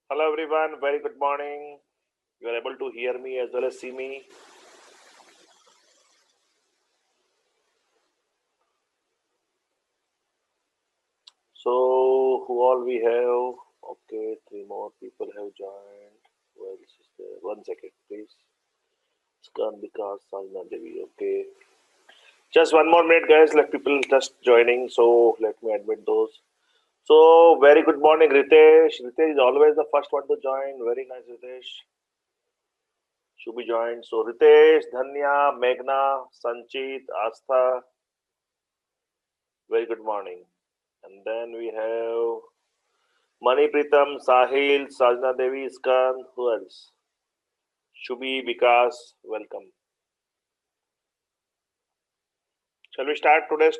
Hello everyone, very good morning. You are able to hear me as well as see me. So, who all we have? Okay, three more people have joined. Where else is there? 1 second, please. Scan because Sajna Devi. Okay. Just 1 more minute, guys. Let people just joining. So, let me admit those. So, very good morning, Ritesh. Ritesh is always the first one to join. Very nice, Ritesh. Should be joined. So, Ritesh, Dhanya, Meghna, Sanchit, Astha. Very good morning. And then we have Mani Pritam, Sahil, Sajna Devi, Iskan. Who else? Shubhi, Vikas. Welcome. Shall we start today's?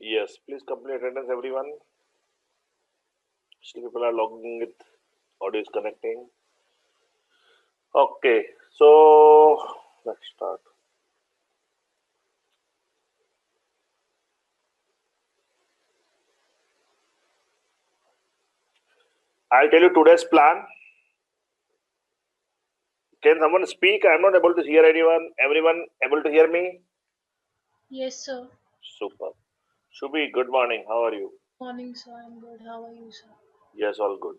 Yes, please complete attendance, everyone. Still, people are logging with audio is connecting. Okay, so let's start. I'll tell you today's plan. Can someone speak? I'm not able to hear anyone. Everyone able to hear me? Yes, sir. Super. Shubhi, good morning. How are you? Morning, sir. I'm good. How are you, sir? Yes, all good.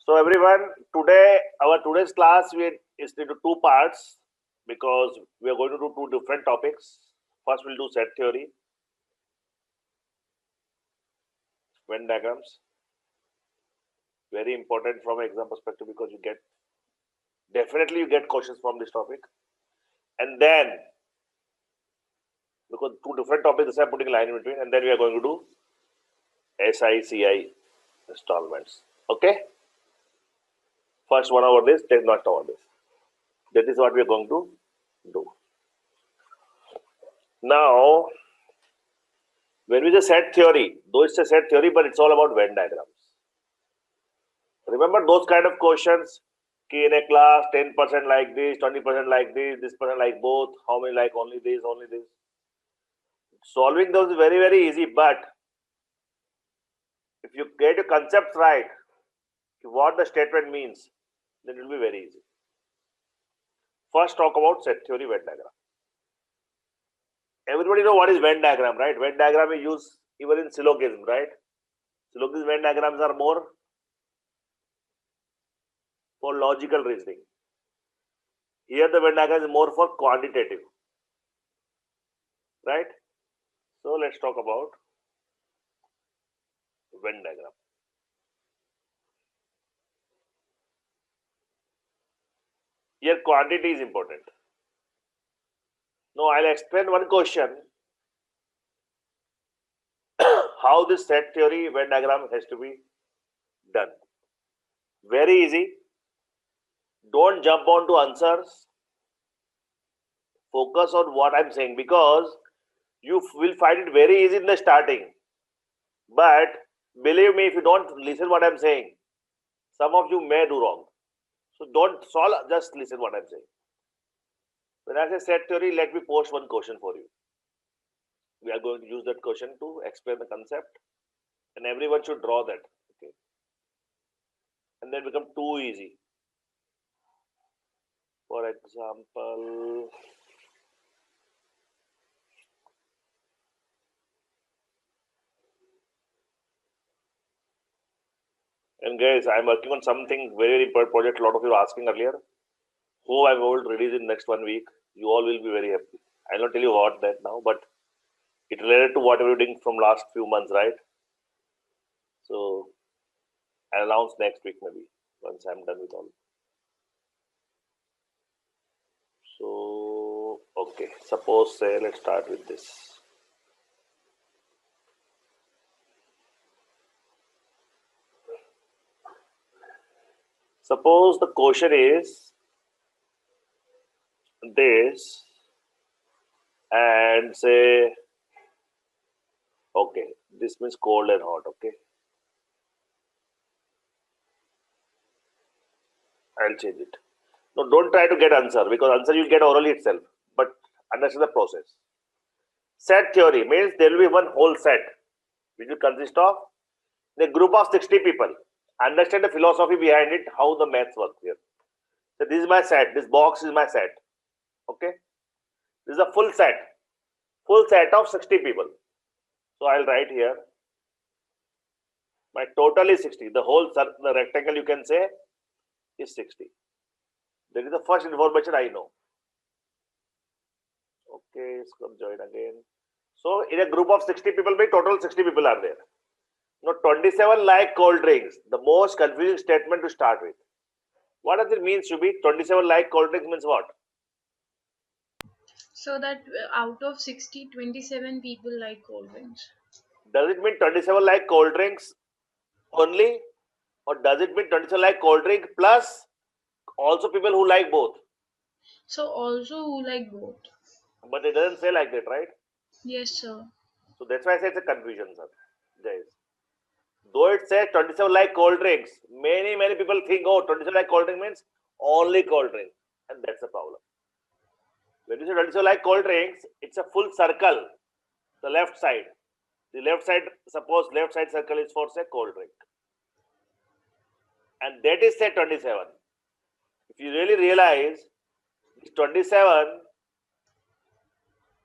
So everyone, today our today's class is into two parts because we are going to do two different topics. First, we'll do set theory, Venn diagrams. Very important from exam perspective because you get questions from this topic. And then because two different topics, this I'm putting a line in between, and then we are going to do SICI installments. Okay. First one over this, then not over this. That is what we are going to do. Now, when we say set theory, though it's a set theory, but it's all about Venn diagrams. Remember those kind of questions? Key in a class, 10% like this, 20% like this person like both, how many like only this, only this. Solving those is very, very easy, but if you get your concepts right, what the statement means, then it will be very easy. First, talk about set theory Venn diagram. Everybody know what is Venn diagram, right? Venn diagram we use even in syllogism, right? Syllogism Venn diagrams are more for logical reasoning. Here the Venn diagram is more for quantitative, right? So let's talk about Venn diagram. Here quantity is important. Now I'll explain one question how this set theory Venn diagram has to be done. Very easy. Don't jump on to answers. Focus on what I'm saying because you will find it very easy in the starting. But believe me, if you don't listen what I'm saying, some of you may do wrong. So don't solve, just listen what I'm saying. When I say set theory, let me post one question for you. We are going to use that question to explain the concept, and everyone should draw that. Okay, and then become too easy. For example, and guys, I'm working on something very, very important project. A lot of you are asking earlier. Who I'm able to release in next 1 week. You all will be very happy. I'll not tell you what that now, but it related to what we're doing from last few months, right? So I'll announce next week maybe once I'm done with all. So okay, suppose say let's start with this. Suppose the question is this and say okay, this means cold and hot, okay. I'll change it. No, don't try to get answer because answer you get orally itself, but understand the process. Set theory means there will be one whole set which will consist of The group of 60 people. Understand the philosophy behind it, how the maths works here. So this is my set. This box is my set. Okay. This is a full set. Full set of 60 people. So I'll write here. My total is 60. The rectangle you can say is 60. That is the first information I know. Okay, let's join again. So in a group of 60 people, total 60 people are there. Now 27 like cold drinks. The most confusing statement to start with. What does it mean, Shubhi? 27 like cold drinks means what? So that out of 60, 27 people like cold drinks. Does it mean 27 like cold drinks only? Or does it mean 27 like cold drink plus also people who like both? So also who like both. But it doesn't say like that, right? Yes, sir. So that's why I say it's a confusion, sir. Guys. Though it says 27 like cold drinks, many people think, oh, 27 like cold drink means only cold drink. And that's the problem. When you say 27 like cold drinks, it's a full circle. The left side. The left side, suppose left side circle is for say cold drink. And that is say 27. If you really realize, this 27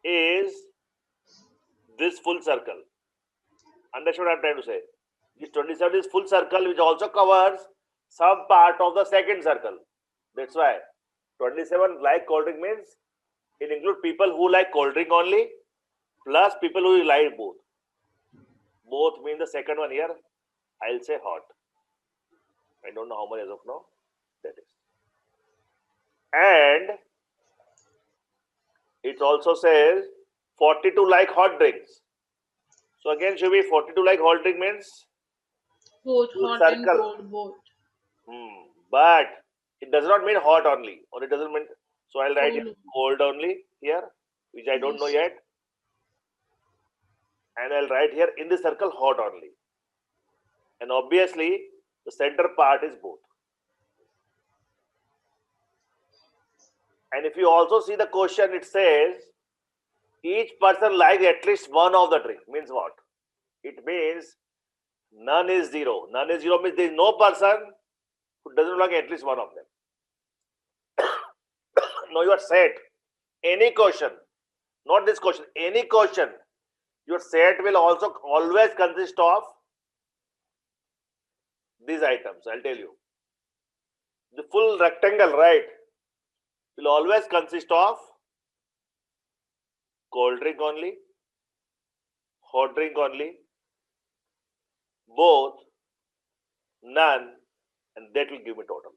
is this full circle. Understand what I'm trying to say? This 27 is full circle which also covers some part of the second circle. That's why 27 like cold drink means it includes people who like cold drink only plus people who like both. Both mean the second one here. I'll say hot. I don't know how much as of now. That is. And it also says 42 like hot drinks. So again, Shubhi, 42 like hot drink means Both hot circle. and cold, both. But it does not mean hot only, or it doesn't mean. So I'll write Cold. it cold only here, which I don't know yet. And I'll write here in the circle hot only. And obviously, the center part is both. And if you also see the question, it says each person likes at least one of the drink. Means what? It means none is zero. None is zero means there is no person who doesn't like at least one of them. Now you are set. Any question, not this question, any question, your set will also always consist of these items. I'll tell you. The full rectangle, right, will always consist of cold drink only, hot drink only, both, none, and that will give me total.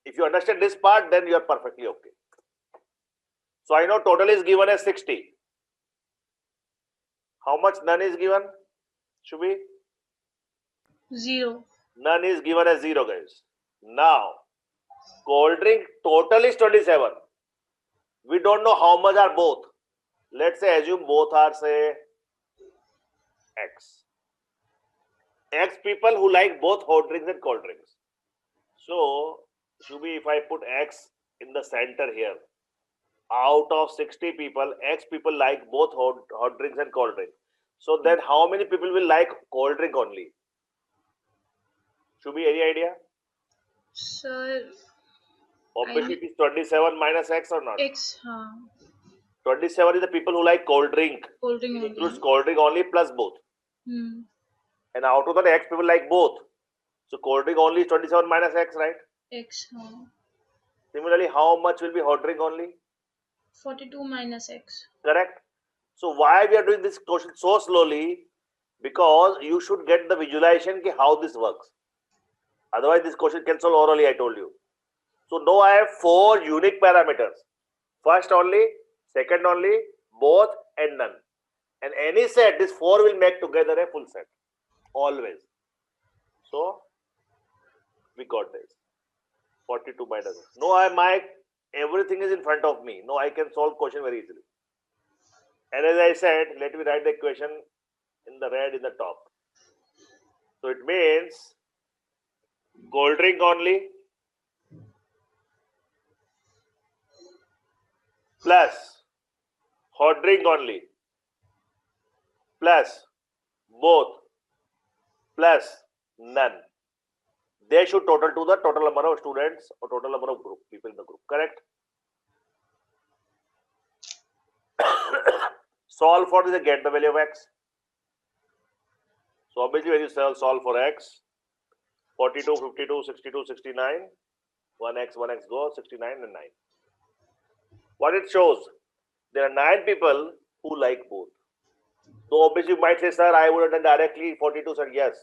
If you understand this part, then you are perfectly okay. So I know total is given as 60. How much none is given? Shubhi? 0. None is given as 0, guys. Now, cold drink total is 27. We don't know how much are both. Let's say assume both are say X. X people who like both hot drinks and cold drinks. So, Shubhi, if I put X in the center here, out of 60 people, X people like both hot drinks and cold drinks. So then how many people will like cold drink only? Shubhi, any idea? Sir, Obviously, it is 27 minus X or not? X. 27 is the people who like cold drink. Cold drink It only. includes cold drink only plus both. And out of that, X people like both. So cold drink only is 27 minus X, right? X. Similarly, how much will be hot drink only? 42 minus X. Correct. So why we are doing this question so slowly? Because you should get the visualization ki how this works. Otherwise, this question can solve orally, I told you. So now I have 4 unique parameters. First only, second only, both and none. And any set, this 4 will make together a full set. Always. So, we got this. 42 minus. No, everything is in front of me. No, I can solve question very easily. And as I said, let me write the equation in the red in the top. So it means cold drink only plus hot drink only plus both plus None. They should total to the total number of students or total number of group people in the group. Correct? Solve for this, get the value of x. So obviously when you solve for x, 42, 52, 62, 69, 1x go, 69 and 9. What it shows, there are 9 people who like both. So obviously you might say, sir, I would have done directly 42, sir, yes.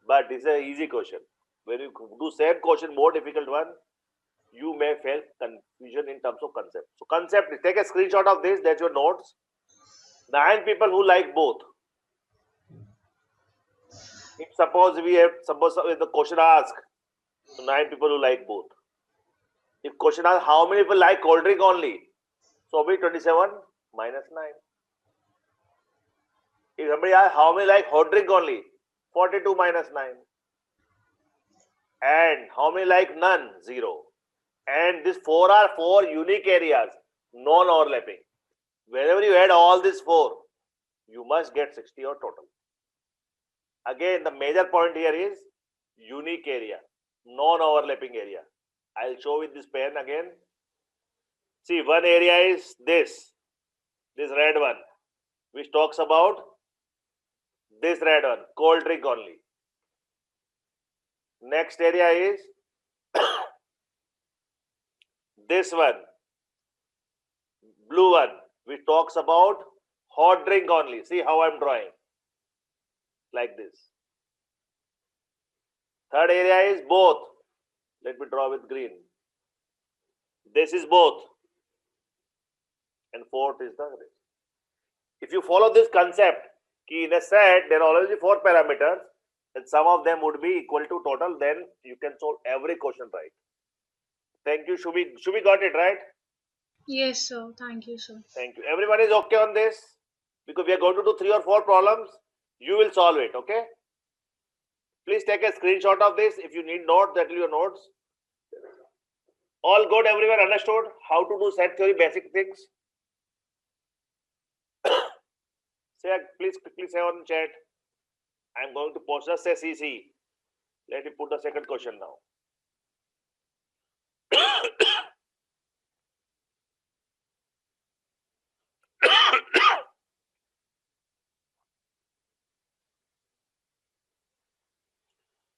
But this is an easy question. When you do same question, more difficult one, you may face confusion in terms of concept. So concept, take a screenshot of this, that's your notes. 9 people who like both. If suppose the question asks, so 9 people who like both. If question asks how many people like cold drink only, so be 27 minus 9. If somebody asks how many like hot drink only, 42 minus 9. And how many like none? 0. And these 4 are 4 unique areas, non-overlapping. Whenever you add all these 4, you must get 60 or total. Again, the major point here is unique area, non-overlapping area. I'll show with this pen again. See, one area is this red one, which talks about this red one, cold drink only. Next area is this one, blue one, which talks about hot drink only. See how I'm drawing, like this. Third area is both. Let me draw with green. This is both. And fourth is the rest. If you follow this concept, in a set there are already 4 parameters, and some of them would be equal to total, then you can solve every question right. Thank you. Shubhi got it right? Yes, sir. Thank you, sir. Thank you. Everyone is okay on this? Because we are going to do 3 or 4 problems. You will solve it, okay? Please take a screenshot of this. If you need notes, that will be your notes. All good, everyone understood how to do set theory basic things? Please quickly say on chat. I'm going to post just say CC. Let me put the second question now.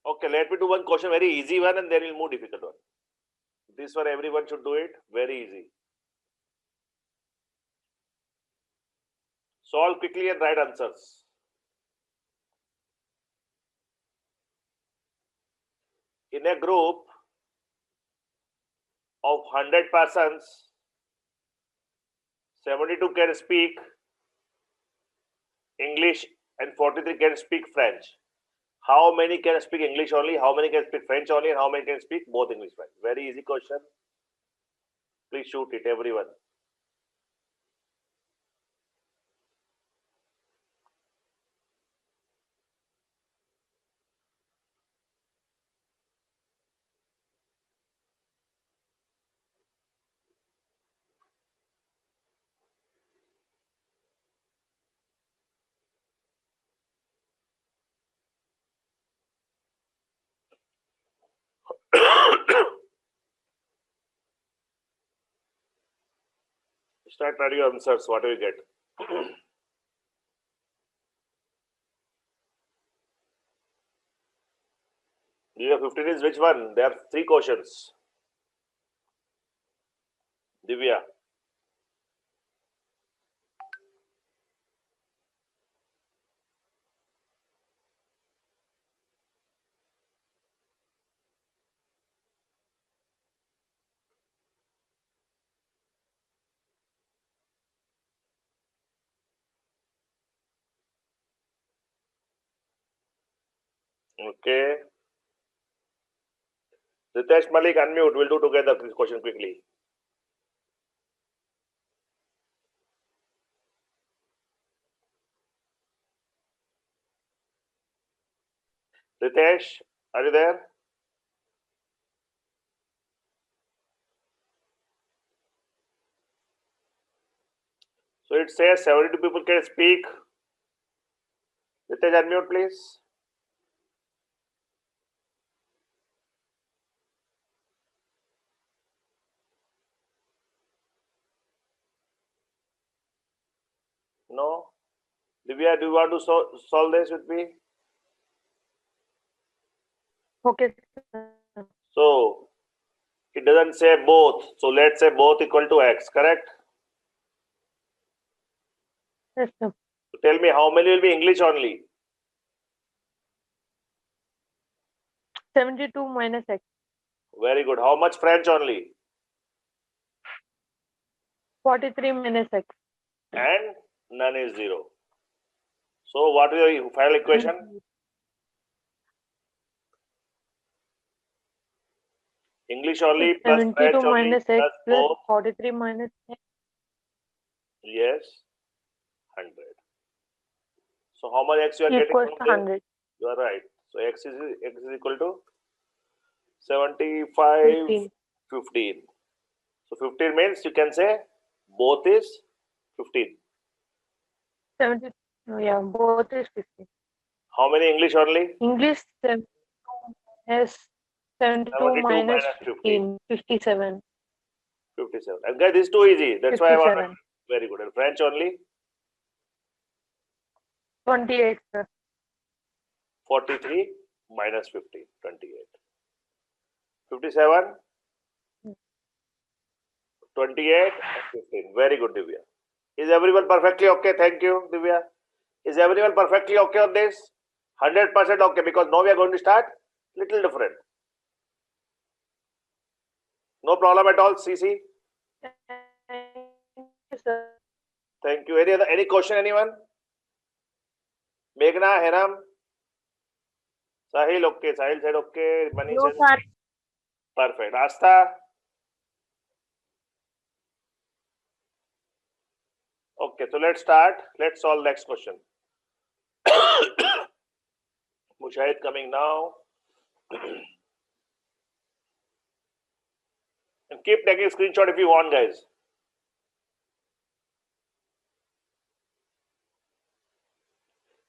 Okay, let me do one question, very easy one, and then we'll move difficult one. This one everyone should do it, very easy. Solve quickly and write answers. In a group of 100 persons, 72 can speak English and 43 can speak French. How many can speak English only? How many can speak French only? And how many can speak both English and French? Very easy question. Please shoot it, everyone. Start writing your answers, what do you get? You have 15 is which one? There are 3 questions. Divya. Okay. Ritesh Malik, unmute. We'll do together this question quickly. Ritesh, are you there? So it says 72 people can speak. Ritesh, unmute please. No? Divya, do you want to solve this with me? Okay, sir. So, it doesn't say both. So, let's say both equal to x, correct? Yes, sir. So tell me how many will be English only? 72 minus x. Very good. How much French only? 43 minus x. And none is 0. So, what is your final equation? English only plus 72 French only minus x plus plus both. 43 minus x. Yes, 100. So, how much x you are getting Equals from to this? 100. You are right. So, x is equal to 75, 15. 15. So, 15 means you can say both is 15. 70. Yeah, both is 15. How many English only? English 72 is 72 72 minus minus 15. 15. 57. 57. And guys, this is too easy. That's why I wanted. 57. Very good. And French only? 28, sir. 43 minus 50. 28. 57, 28 and 15. Very good, Divya. Is everyone perfectly okay? Thank you, Divya. Is everyone perfectly okay on this? 100% okay, because now we are going to start little different. No problem at all, CC. Thank you, sir. Thank you. Any question, anyone? Meghna, Hiram, Sahil, okay. Sahil said okay. Manish No, said sir. perfect. Asta? Okay, so let's start. Let's solve next question. Mushahid coming now. And keep taking a screenshot if you want, guys.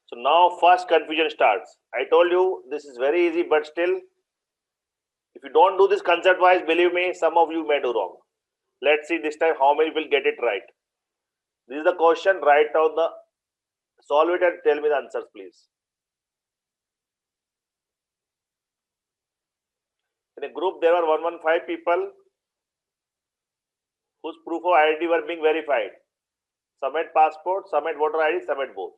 So now first confusion starts. I told you this is very easy, but still, if you don't do this concept wise, believe me, some of you may do wrong. Let's see this time how many will get it right. This is the question. Write down the solve it and tell me the answers, please. In a group, there were 115 people whose proof of identity were being verified. Some had passport, some had voter ID, some had both.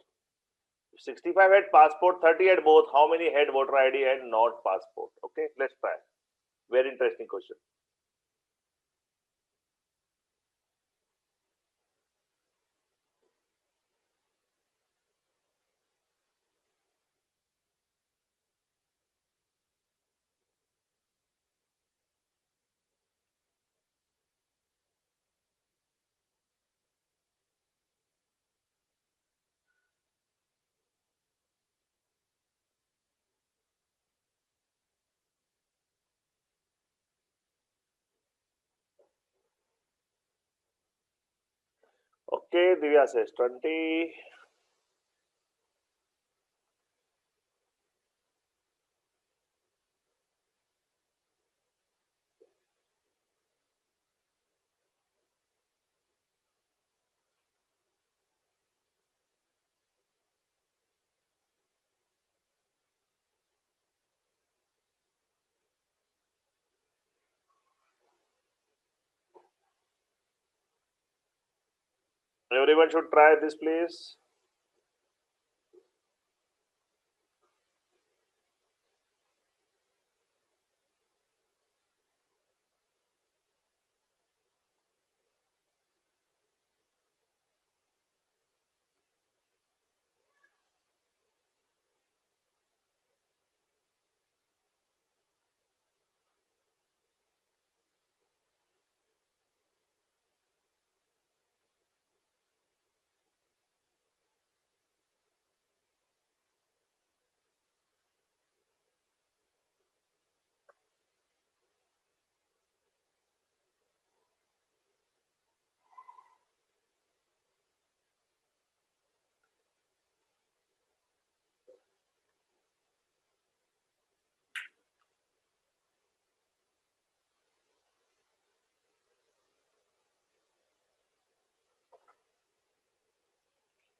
If 65 had passport, 30 had both. How many had voter ID and not passport? Okay, let's try. Very interesting question. Okay, Divya says 20. Everyone should try this, please.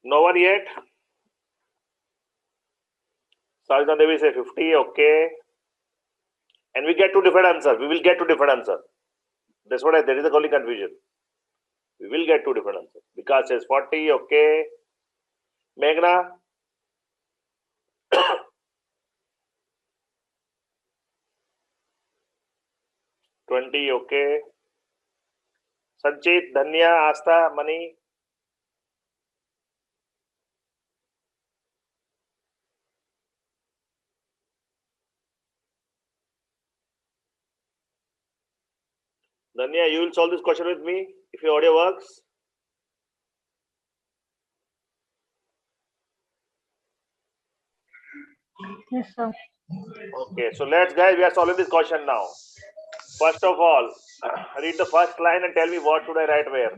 No one yet? Sajna Devi say 50, okay. And we get two different answers. We will get two different answers. That's what that is the only confusion. We will get two different answers. Vikas says 40, okay. Meghna? 20, okay. Sanchit, Dhanya, Asta, Mani? Dhanya, you will solve this question with me if your audio works. Yes, sir. Okay, so let's guys, we are solving this question now. First of all, read the first line and tell me what should I write where.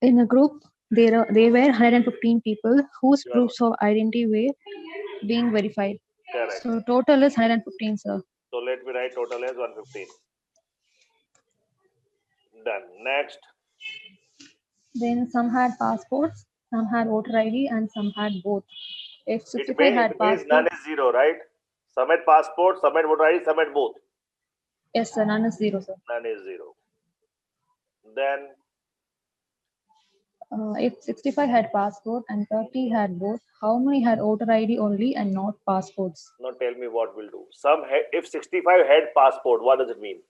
In a group, there were 115 people whose Sure. proofs of identity were being verified. Correct. So total is 115, sir. So let me write total as 115. Done. Next. Then some had passports, some had voter ID, and some had both. If 65 It had means passport, none is zero, right? Some had passport, some had voter ID, some had both. yes, sir, none is zero, sir. None is zero. Then If 65 had passport and 30 had both, how many had voter ID only and not passports? now tell me what we'll do. If 65 had passport, what does it mean?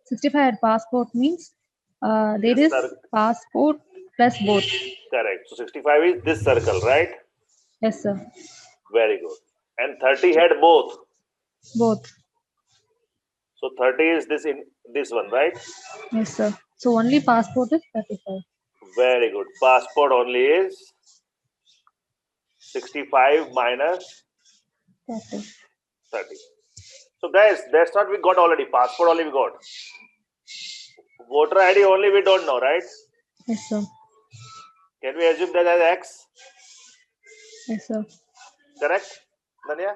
65 had passport means there This is passport plus both. Correct. So 65 is this circle, right? Yes, sir. Very good. And 30 had both. Both. So 30 is this one, right? Yes, sir. So only passport is 35. Very good. Passport only is 65 minus 30. 30. So guys, that's what we got already. Passport only we got. Voter ID only we don't know, right? Yes, sir. Can we assume that as X? Yes, sir. Correct, Dhanya?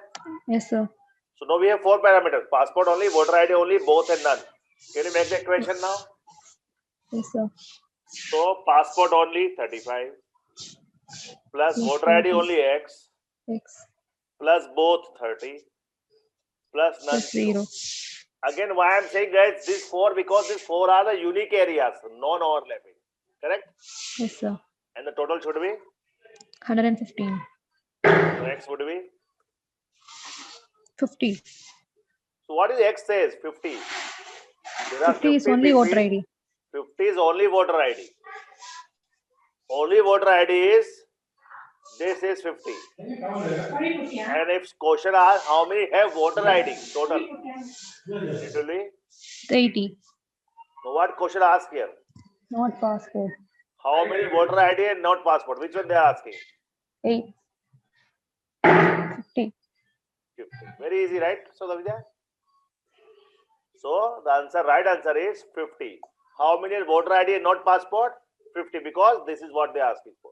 Yes, sir. So now we have four parameters. Passport only, voter ID only, both and none. Can you make the equation now? Yes, sir. So passport only 35 plus Yes, voter ID 30. only X X plus both 30 plus none plus 0. Again, why I'm saying guys, these four, because these four are the unique areas, non-overlapping. Correct? Yes, sir. And the total should be? 115. So X would be? 50. So what is X says? 50. There are 50 is only people. voter ID. 50 is only voter ID. Only voter ID is, this is 50. And if question asks how many have voter ID total, it will be? 80. So what question asked here? Not passport. How many voter ID and not passport? Which one they are asking? 8. 50. 50. Very easy, right? So the right answer is 50. How many are voter ID and not passport? 50, because this is what they are asking for.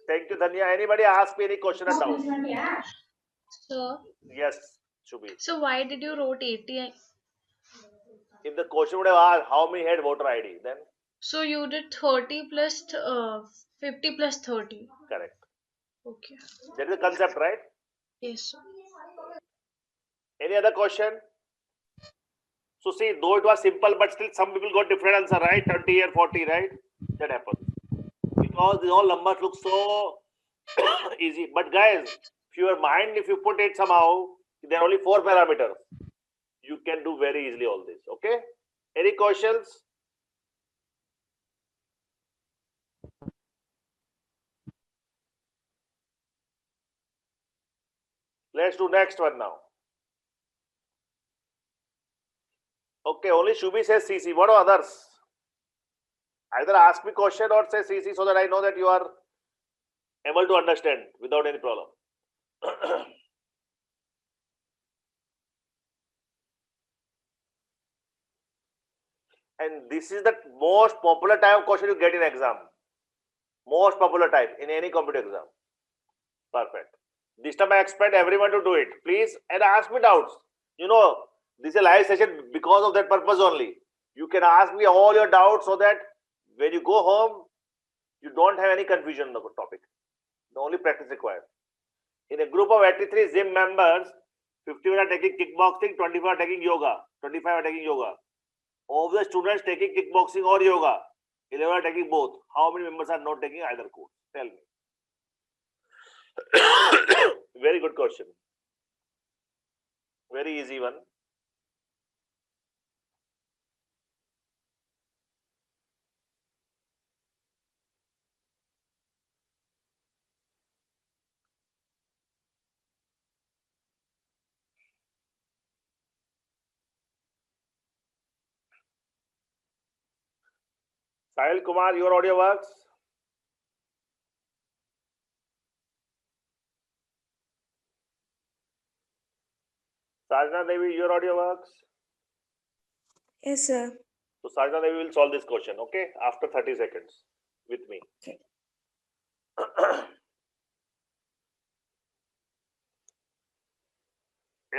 Thank you, Dhanya. Anybody ask me any question or doubt? Sir, Yes, Shubhi. so why did you wrote 80? If the question would have asked how many had voter ID, then So you did 30 plus 50 plus 30. correct. Okay. That is the concept, right? Yes, sir. Any other question? So see, though it was simple, but still some people got different answer, right? 30 and 40, right? That happens. Because these all numbers look so easy. But guys, if your mind, if you put it somehow, there are only 4 parameters. You can do very easily all this. Okay? Any questions? Let's do next one now. Okay, only Shubhi says CC. What are others? Either ask me question or say CC so that I know that you are able to understand without any problem. And this is the most popular type of question you get in exam. Most popular type in any competitive exam. Perfect. This time I expect everyone to do it. Please, and ask me doubts. You know, this is a live session because of that purpose only. You can ask me all your doubts so that when you go home, You don't have any confusion on the topic. The only practice required. In a group of 83 gym members, 50 are taking kickboxing, 25 are taking yoga, 25 are taking yoga. Of the students taking kickboxing or yoga, 11 are taking both. How many members are not taking either course? Tell me. Very good question. Very easy one. Sahil Kumar, your audio works. Sajna Devi, your audio works. Yes, sir. So Sajna Devi will solve this question, okay? After 30 seconds with me. Okay.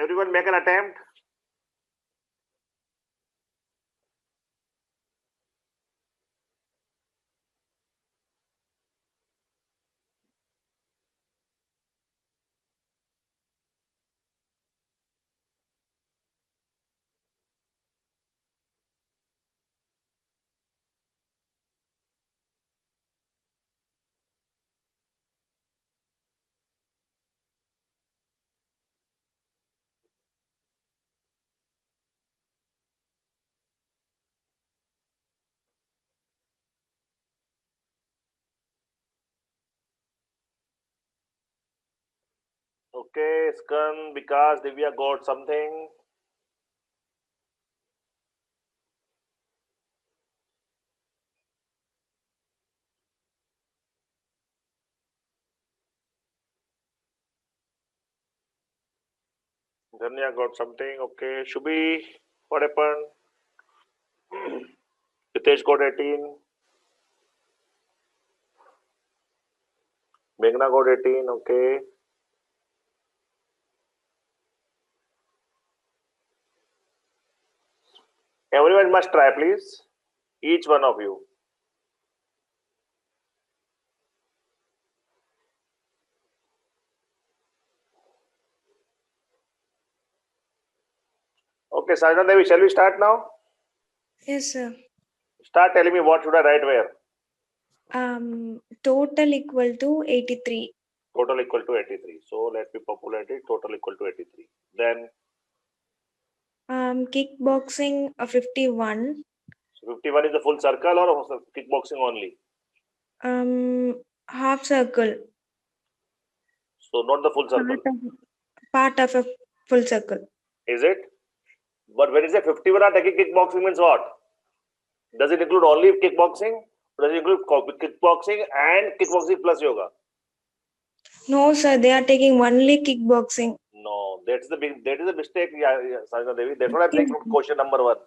Everyone make an attempt. Okay, Skan, because Divya got something. Dhanya got something. Okay, Shubhi, what happened? Hitesh got 18. Meghna got 18. Okay. Everyone must try, please. Each one of you. Okay, Sajna Devi, shall we start now? Yes, sir. Start telling me what should I write where. Total equal to 83. Total equal to 83. So let me populate it. Total equal to 83. Then Kickboxing 51. so 51 is the full circle or kickboxing only? Half circle. So not the full circle. Part of a full circle. Is it? But when you say 51 are taking kickboxing means what? Does it include only kickboxing? Or does it include kickboxing and kickboxing plus yoga? No, sir. They are taking only kickboxing. No, that is a mistake, Sajna Devi. That's what I'm saying from question number 1.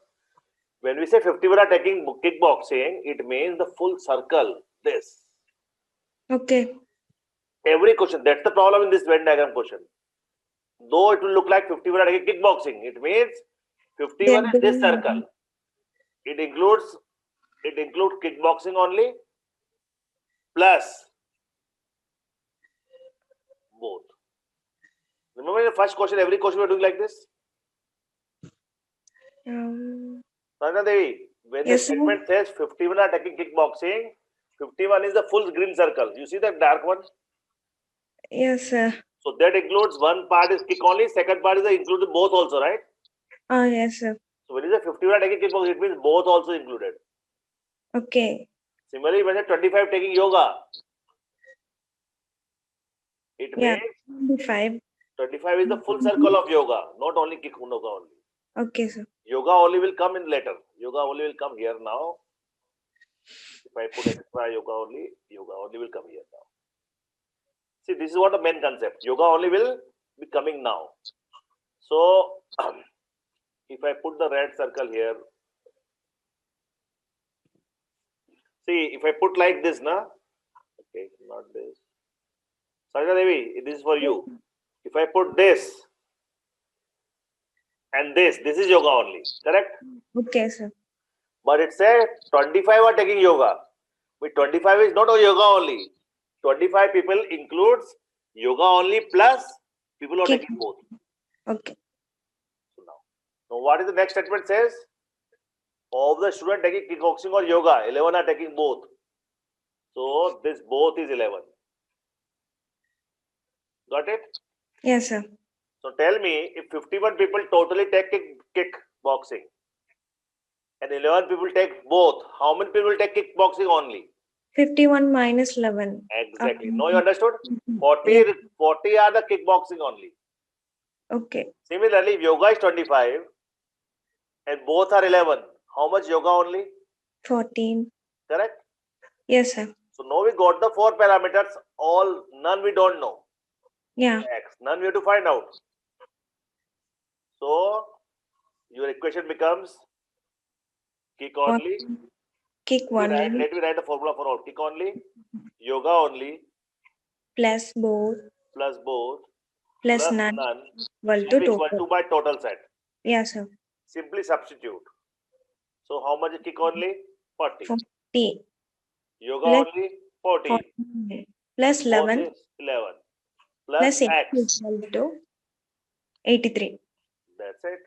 When we say 51 are taking kickboxing, it means the full circle. This. Okay. Every question. That's the problem in this Venn diagram question. Though it will look like 51 are taking kickboxing, it means 51 is this circle. It includes kickboxing only plus both. Remember in the first question, every question we are doing like this? Sajna Devi, when Yes, the statement says 51 are taking kickboxing, 51 is the full green circle. You see that dark one? Yes, sir. So that includes one part is kick only, second part is included both also, right? Yes, sir. So when you say 51 are taking kickboxing, it means both also included. Okay. Similarly, when you say 25 taking yoga, it Yeah. means 25. 25 is the full circle of yoga, not only kick yoga only. Okay, sir. Yoga only will come in later. Yoga only will come here now. If I put extra yoga only will come here now. See, this is what the main concept. Yoga only will be coming now. So, if I put the red circle here, see, if I put like this, na? Okay, not this. Sajna Devi, this is for you. If I put this and this is yoga only, correct? Okay, sir. But it says 25 are taking yoga. With 25 is not a yoga only. 25 people includes yoga only plus people who are Kick. taking both. Okay. So now what is the next statement says? Of the student taking kickboxing or yoga, 11 are taking both. So this both is 11. Got it? Yes, sir. So tell me, if 51 people totally take kickboxing and 11 people take both, how many people take kickboxing only? 51 minus 11. Exactly. Now you understood? 40, Yeah. 40 are the kickboxing only. Okay. Similarly, if yoga is 25 and both are 11, how much yoga only? 14. Correct? Yes, sir. So now we got the 4 parameters, none we don't know. Yeah. X, none we have to find out. So your equation becomes kick only. Kick Let only me write the formula for all. Kick only, yoga only, plus both plus both, plus plus none none, equal will to be equal total. to my total set. Yes, sir. Simply substitute. So how much is kick only? 40. 40 Yoga plus only 14. 14 plus Both 11 is 11. plus Plus 6 X. equal to 83. That's it.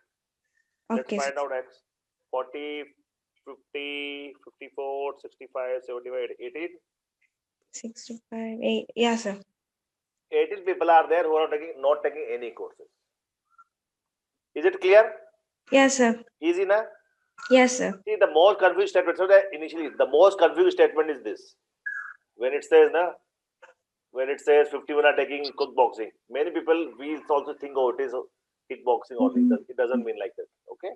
Let's Okay, sir. find out X. 40, 50, 54, 65, 75, 18. 65, 8. Yes, sir. 18 people are there who are not taking any courses. Is it clear? Yes, sir. Easy, na? Yes, sir. See, the most confused statement. So initially, the most confused statement is this. When it says, when it says 51 are taking kickboxing, many people we also think, oh, it is kickboxing only. It doesn't mean like that. Okay.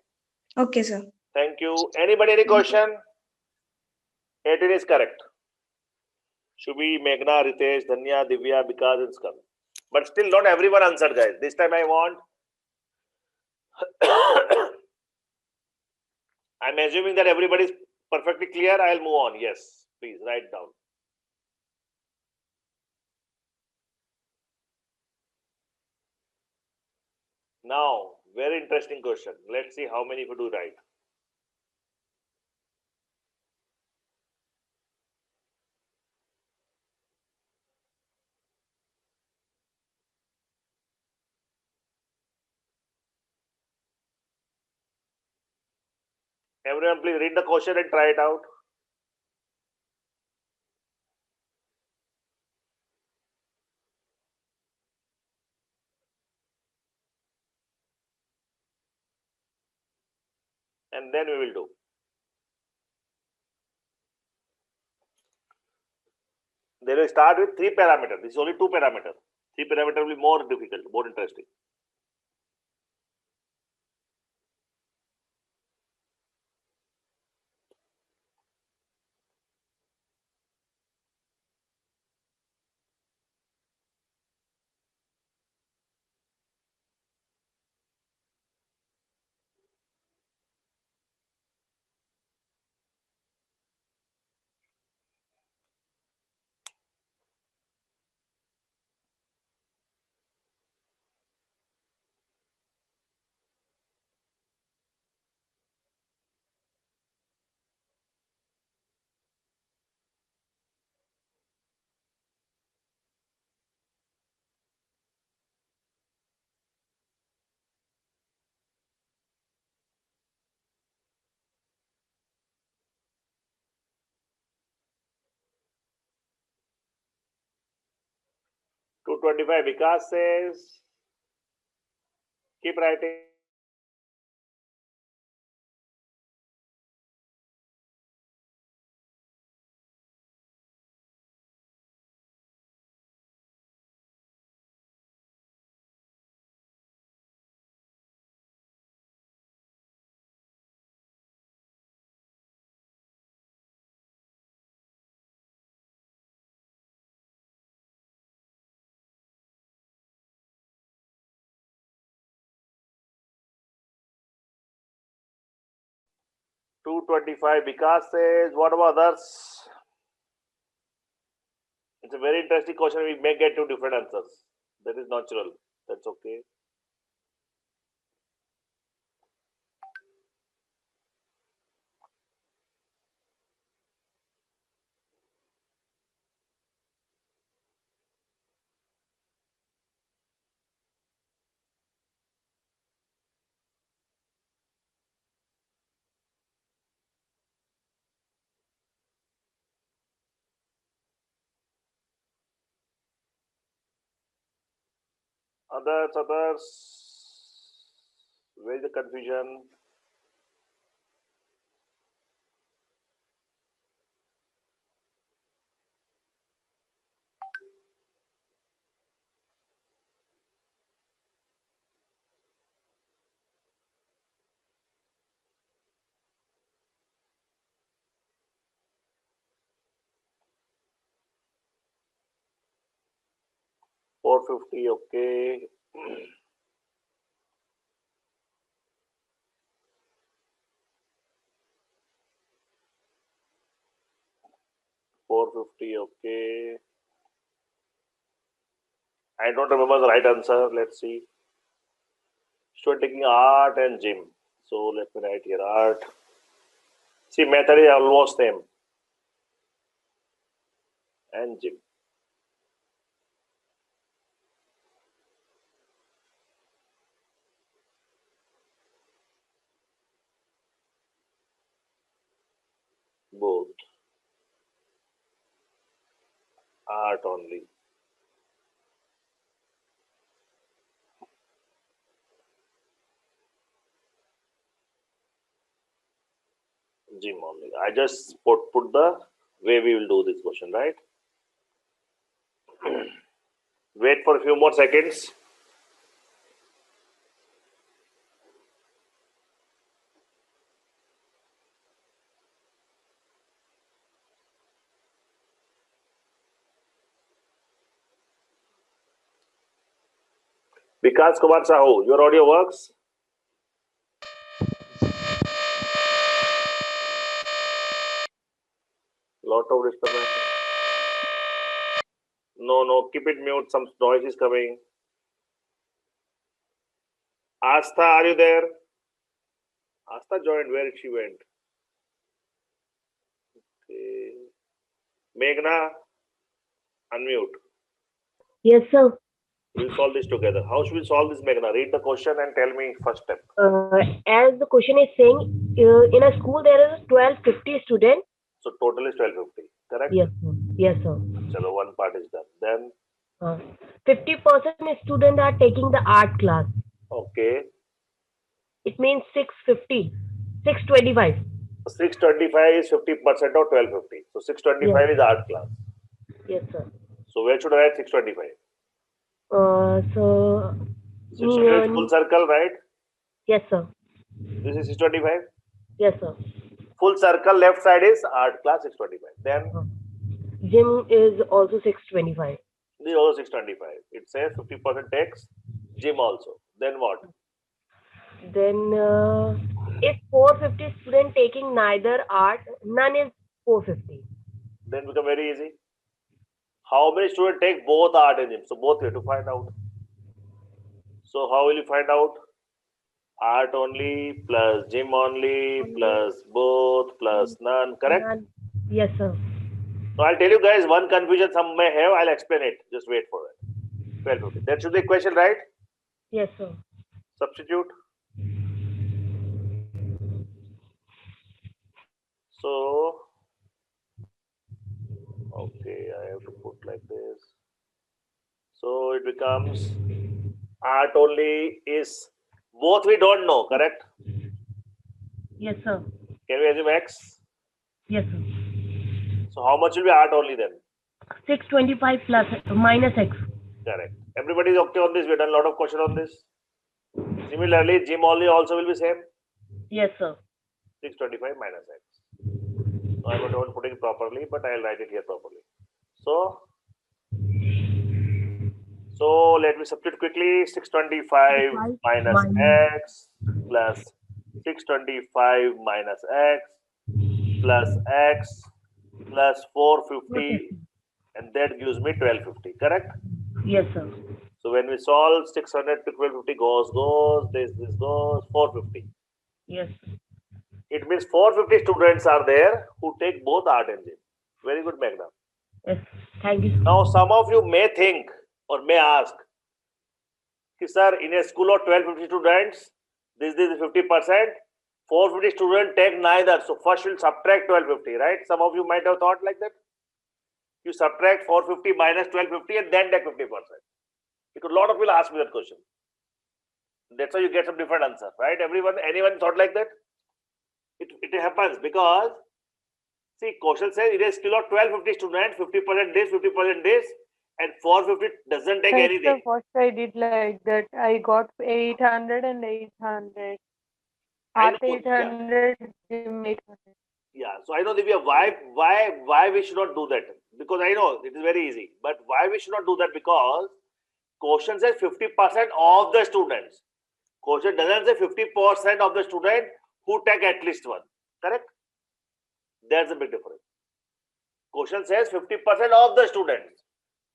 Okay, sir. Thank you. Anybody any question? 18 is correct. Shubhi, Meghna, Ritesh, Dhanya, Divya, Vikas, and Skam. But still, not everyone answered, guys. This time I want. I'm assuming that everybody is perfectly clear. I'll move on. Yes, please write down. Now, very interesting question. Let's see how many of you do right. Everyone, please read the question and try it out. And then we will do. They will start with 3 parameters. This is only 2 parameters. 3 parameters will be more difficult, more interesting. Two 25. Vikas says, keep writing. Two 25. Vikas says, what about others? It's a very interesting question. We may get two different answers. That is natural. That's okay. Others. Where is the confusion? $450, okay. $450, okay. I don't remember the right answer. Let's see. Student taking art and gym. So let me write here art. See, method is almost same. And gym. Both. Art only. Gym only. I just put the way we will do this question, right? Wait for a few more seconds. Vikas Kumar Sahu, your audio works? Lot of disturbance. No, keep it mute. Some noise is coming. Astha, are you there? Astha joined. Where she went? Okay. Meghna, unmute. Yes, sir. We'll solve this together. How should we solve this, Meghna? Read the question and tell me first step. As the question is saying, in a school there is 1250 students. So total is 1250, correct? Yes, sir. Yes, sir. Chalo, one part is done. Then 50% students are taking the art class. okay. It means 650, 625. 625 is 50% of 1250. So 625 is art class. Yes, sir. So where should I write 625? So 625 is full circle, right? yes, sir. This is 625. Yes, sir. Full circle left side is art class 625. Then Gym is also 625. this is also 625. It says 50% takes gym also. Then what? Then if 450 students taking neither art, none is 450. Then become very easy. How many students take both art and gym? So both you have to find out. So how will you find out? Art only plus gym only plus both plus none, correct? None. Yes, sir. So I'll tell you guys one confusion some may have. I'll explain it. Just wait for it. 1250. That should be the equation, right? Yes, sir. Substitute. So okay, I have to put like this. So it becomes art only is both we don't know, correct? Yes, sir. Can we assume X? Yes, sir. So how much will be art only then? 625 plus minus X. Correct. Everybody is okay on this. We've done a lot of question on this. Similarly, gym only also will be same. Yes, sir. 625 minus X. I'm not putting it properly, but I'll write it here properly. So let me substitute quickly. 625 minus X plus 625 minus X plus 450, and that gives me 1250, correct? Yes, sir. So when we solve 600 to 1250 goes, this goes 450. Yes. It means 450 students are there who take both art and gym. Very good, Meghna. Yes. Thank you. Now some of you may think or may ask, sir, in a school of 1250 students, this is 50%. 450 students take neither. So first we'll subtract 1250, right? Some of you might have thought like that. You subtract 450 minus 1250 and then take 50%. Because a lot of people ask me that question. That's why you get some different answer, right? Anyone thought like that? It happens because, see, question says it is skill of 1250 students, 50% this, 50% this, and 450 doesn't take That's anything. the first I did like that. I got 800 and 800. I Art know, 800, gym 800. yeah. So I know, Divya, why we should not do that? Because I know it is very easy, but why we should not do that? Because question says 50% of the students. Question doesn't say 50% of the student who take at least one. Correct? There's a big difference. Question says 50% of the students.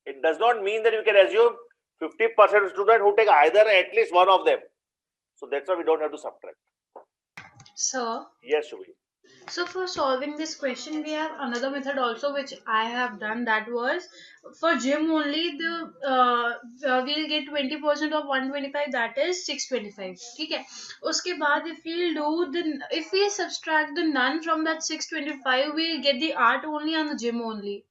It does not mean that you can assume 50% of students who take either at least one of them. So that's why we don't have to subtract. Sir, Yes, Shubhi. so for solving this question, we have another method also which I have done. That was for gym only. We'll get 20% of 125. That is 625. Okay. उसके बाद if we subtract the none from that 625, we'll get the art only and the gym only.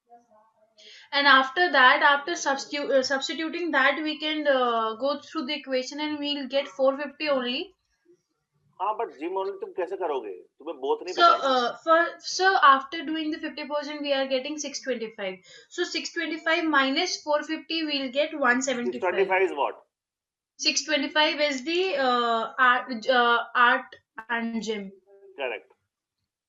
And after that, after substituting that, we can go through the equation and we'll get 450 only. हाँ, but gym only तुम कैसे करोगे? तुम्हें both नहीं So, पता है? so after doing the 50%, we are getting 625. So 625 minus 450, we'll get 175. 625 is what? 625 is the art and gym. Correct.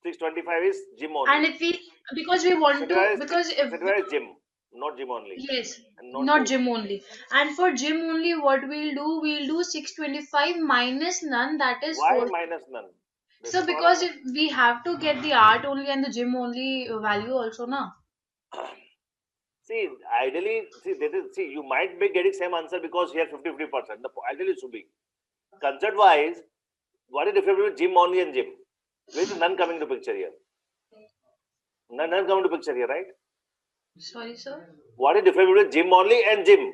625 is gym only. And if we, because we want to, because if 625 is gym, not gym only. yes, And not both. gym only. And for gym only, what we'll do 625 minus none, that is Why 4. minus none? That's So the because problem. if we have to get the art only and the gym only value also, na. See, ideally, you might be getting same answer because you have 50-50%. Ideally should be. Concept wise, what is the difference between gym only and gym? Where is none coming to picture here? None coming to picture here, right? Sorry, sir. What is the difference between gym only and gym?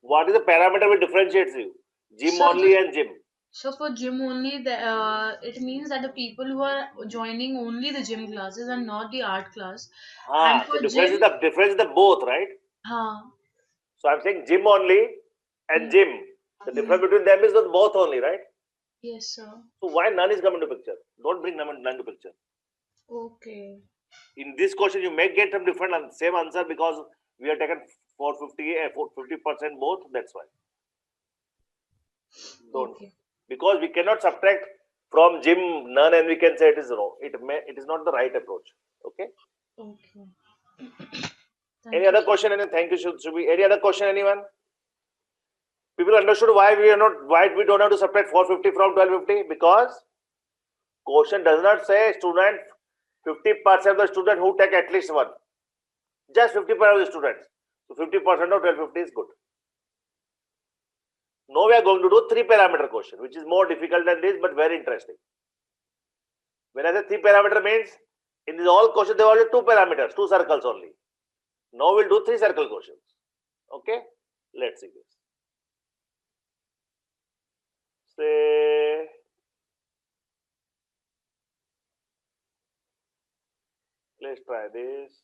What is the parameter which differentiates you? Gym So only and gym. So for gym only, it means that the people who are joining only the gym classes and not the art class. And So for difference gym, is the both, right? So I'm saying gym only and gym. The difference between them is the both only, right? Yes, sir. So why none is coming to picture? Don't bring none to picture. Okay. In this question, you may get some different same answer because we have taken 50% both. That's why. Don't. Okay. Because we cannot subtract from gym none and we can say it is wrong. It is not the right approach. Okay. Okay. Any other question? Thank you, Shubhi. Any other question, anyone? People understood why we don't have to subtract 450 from 1250? Because question does not say student 50% of the student who take at least one. Just 50% of the students. So 50% of 1250 is good. Now we are going to do 3 parameter question, which is more difficult than this, but very interesting. When I say 3 parameter means in this all question there are only 2 parameters, 2 circles only. Now we'll do 3 circle questions. Okay, let's see this. Say let's try this.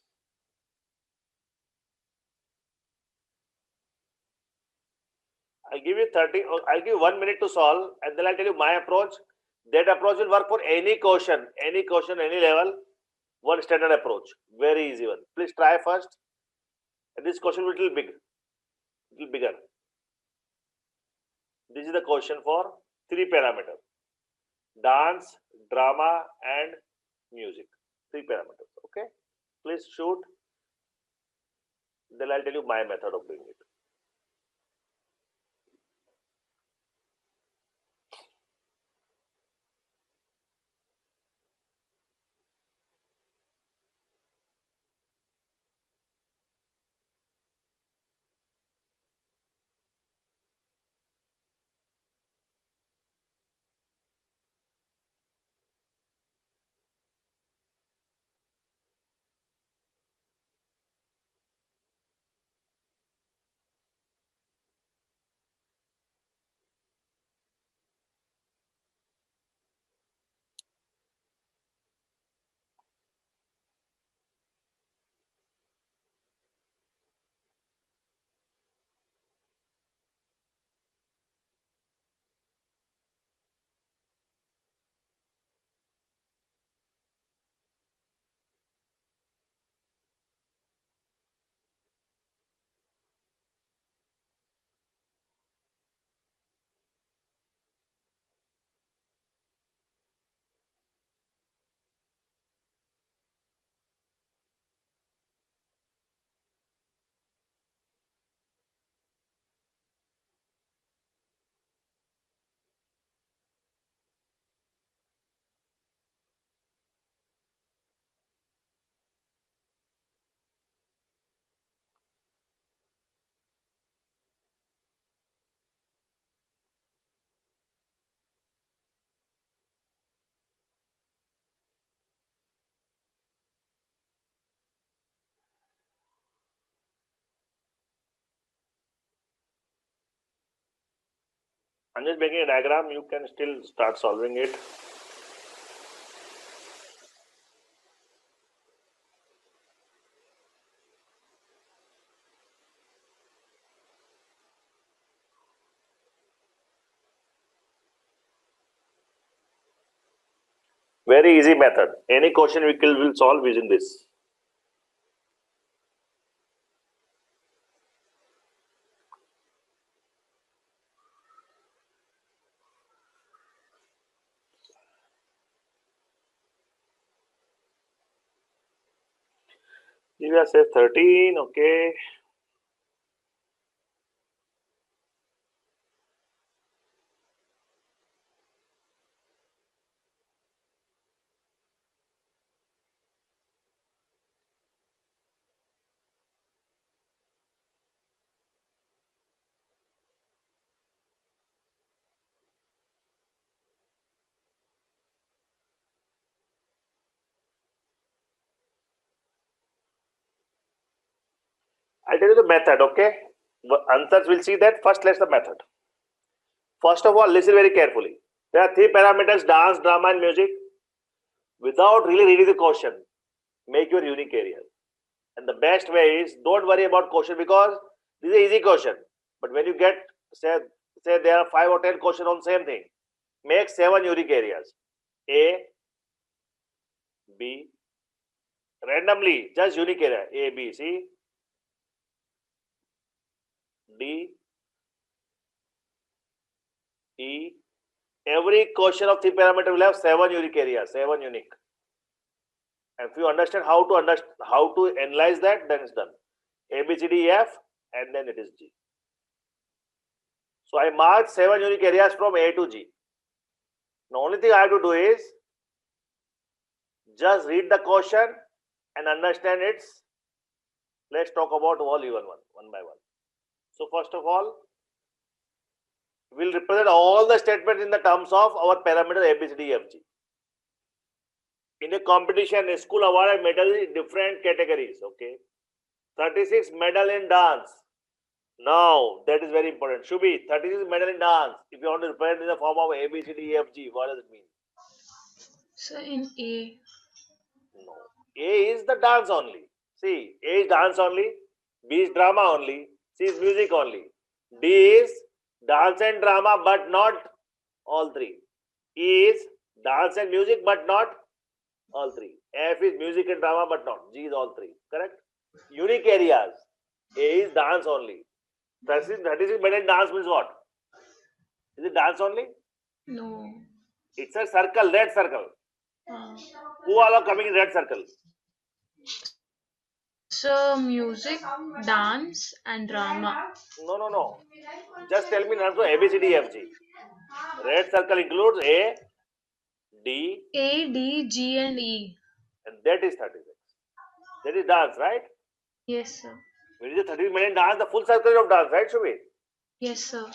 I'll give you 1 minute to solve, and then I'll tell you my approach. That approach will work for any question, any level. One standard approach, very easy one. Please try first. And this question will be little bigger. This is the question for 3 parameters: dance, drama, and music. 3 parameters. Okay. Please shoot. Then I'll tell you my method of doing it. I'm just making a diagram. You can still start solving it. Very easy method. Any question we will solve using this. Divya says 13, okay. I'll tell you the method, okay? Answers we'll see that. First, let's the method. First of all, listen very carefully. There are 3 parameters: dance, drama, and music. Without really reading the question, make your unique area. And the best way is don't worry about question because this is an easy question. But when you get say there are 5 or 10 questions on same thing, make 7 unique areas. A, B, randomly, just unique area. A, B, C, D, E. Every question of 3 parameter will have 7 unique areas, 7 unique. And if you understand how to analyze that, then it's done. A, B, C, D, E, F, and then it is G. So I marked 7 unique areas from A to G. The only thing I have to do is just read the question and understand its. Let's talk about all even one by one. So first of all, we'll represent all the statements in the terms of our parameter A, B, C, D, E, F, G. In a competition, a school awarded medals in different categories. Okay, 36 medal in dance. Now that is very important. Should be 36 medal in dance. If you want to represent in the form of A, B, C, D, E, F, G, what does it mean? So in A. No, A is the dance only. See, A is dance only. B is drama only. C is music only. D is dance and drama, but not all 3. E is dance and music, but not all 3. F is music and drama, but not. G is all 3. Correct? Unique areas. A is dance only. 36 minute dance means what? Is it dance only? No. It's a circle, red circle. Who all are coming in red circle? So music, dance, and drama. No. Just tell me not so A, B, C, D, F, G. Red circle includes A, D, A, D, G, and E. and that is 36. That is dance, right? Yes, sir. When it is a 30-minute dance, the full circle of dance, right, Shubhi? Yes, sir.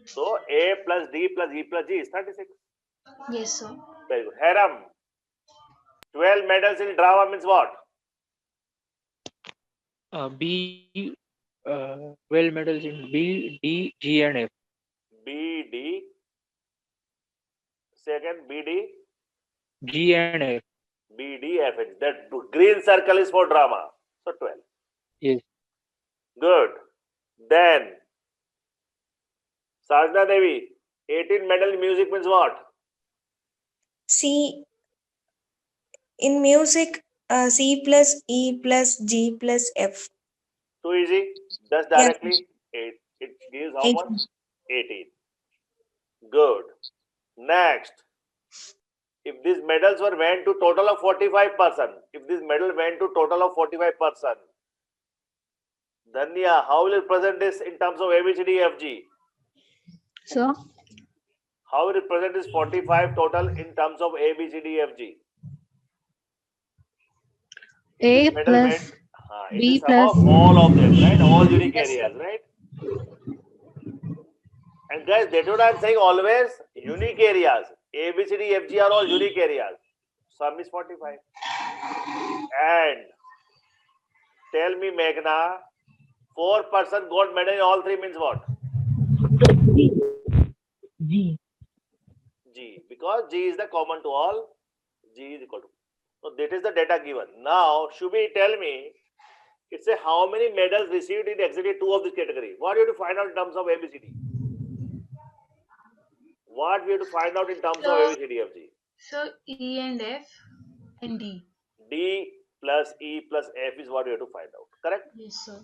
So A plus D plus E plus G is 36. Yes, sir. Very good. Haram. 12 medals in drama means what? B, 12 medals in B, D, G, and F. B, D. Second, B, D. G and F. B, D, F, H. That green circle is for drama. So 12. Yes. Good. Then, Sajna Devi. 18 medal in music means what? C in music, C plus E plus G plus F. Too easy. Just Yes. directly. It gives how 18. much? 18. Good. Next. If these medals were went to total of 45%, if this medal went to total of 45%, Dhanya, how will you present this in terms of A, B, C, D, F, G? So, How will you present this 45 total in terms of A, B, C, D, F, G? A This medal plus went, it B is sum plus of all of them, right? All unique Yes, sir. areas, right? And guys, that's what I'm saying always, unique areas. A, B, C, D, F, G are all unique areas. Sum is 45. And tell me, Meghna, 4% gold medal in all 3 means what? G. G, because G is the common to all. G is equal to. So that is the data given. Now, Shubhi, tell me, it's a how many medals received in exactly 2 of this category. What do you have to find out in terms of ABCD? What we have to find out in terms of ABCD of G? So E and F and D. D plus E plus F is what we have to find out. Correct? Yes, sir.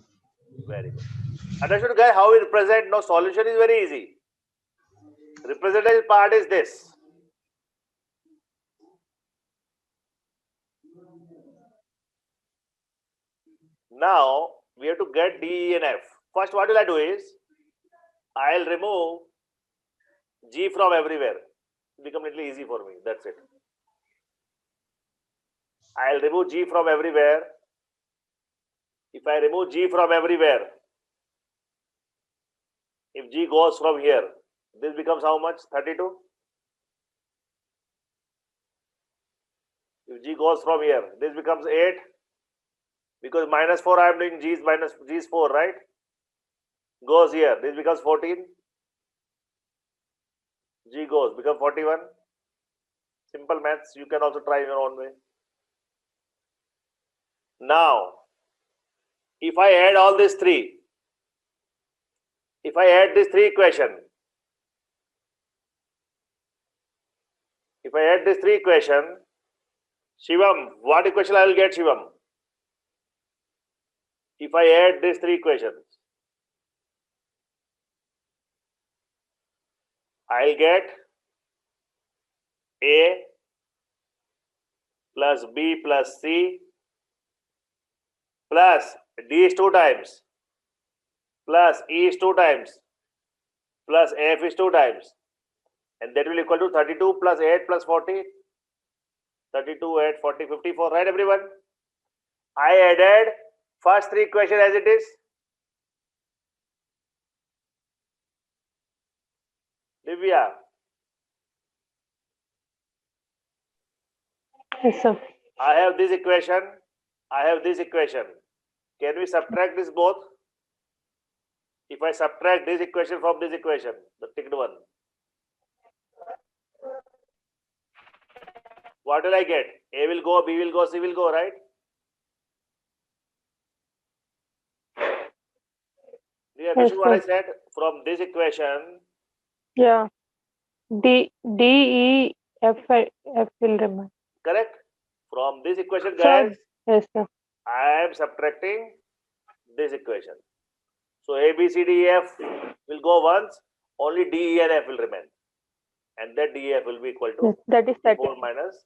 Very good. Understood, guys? How we represent? Now, solution is very easy. Representative part is this. Now, we have to get D, E, and F. First, what will I do is, I'll remove G from everywhere. It becomes a little easy for me. That's it. I'll remove G from everywhere. If I remove G from everywhere, if G goes from here, this becomes how much? 32. If G goes from here, this becomes 8. Because minus 4 I am doing G is 4, right? Goes here, this becomes 14. G goes, become 41. Simple maths, you can also try in your own way. Now, if I add all these three, if I add this 3 equation, if I add this 3 equation, Shivam, what equation I will get, Shivam? If I add these 3 equations, I'll get A plus B plus C plus D is 2 times plus E is 2 times plus F is 2 times, and that will equal to 32 plus 8 plus 40. 32, 8, 40, 54, right everyone? I added first 3 equation as it is. Divya, Yes, sir. I have this equation, I have this equation. Can we subtract this both? If I subtract this equation from this equation, the ticked one, what will I get? A will go, B will go, C will go, right? Do you appreciate what I sir. said? From this equation, Yeah. D E F will remain. correct? From this equation, Sir. guys, Yes, sir. I am subtracting this equation. So A, B, C, D, E, F will go once, only D, E, and F will remain. And that D, E, F will be equal to Yes, that is 54 30. minus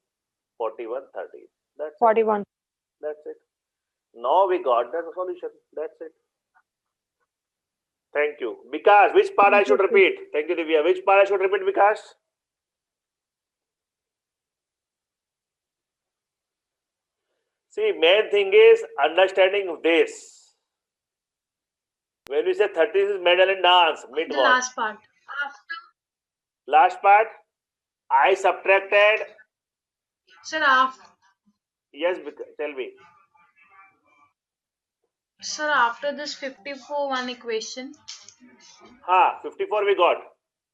41, 30. That's it. 41. That's it. Now we got the solution. That's it. Thank you. Vikas, which part I should repeat? Thank you, Divya. Which part I should repeat, Vikas? See, main thing is understanding this. When we say 30 is medal and dance, mid The what? last part. Last part, I subtracted. Sir, after Yes, tell me. this 54 one equation. 54 we got.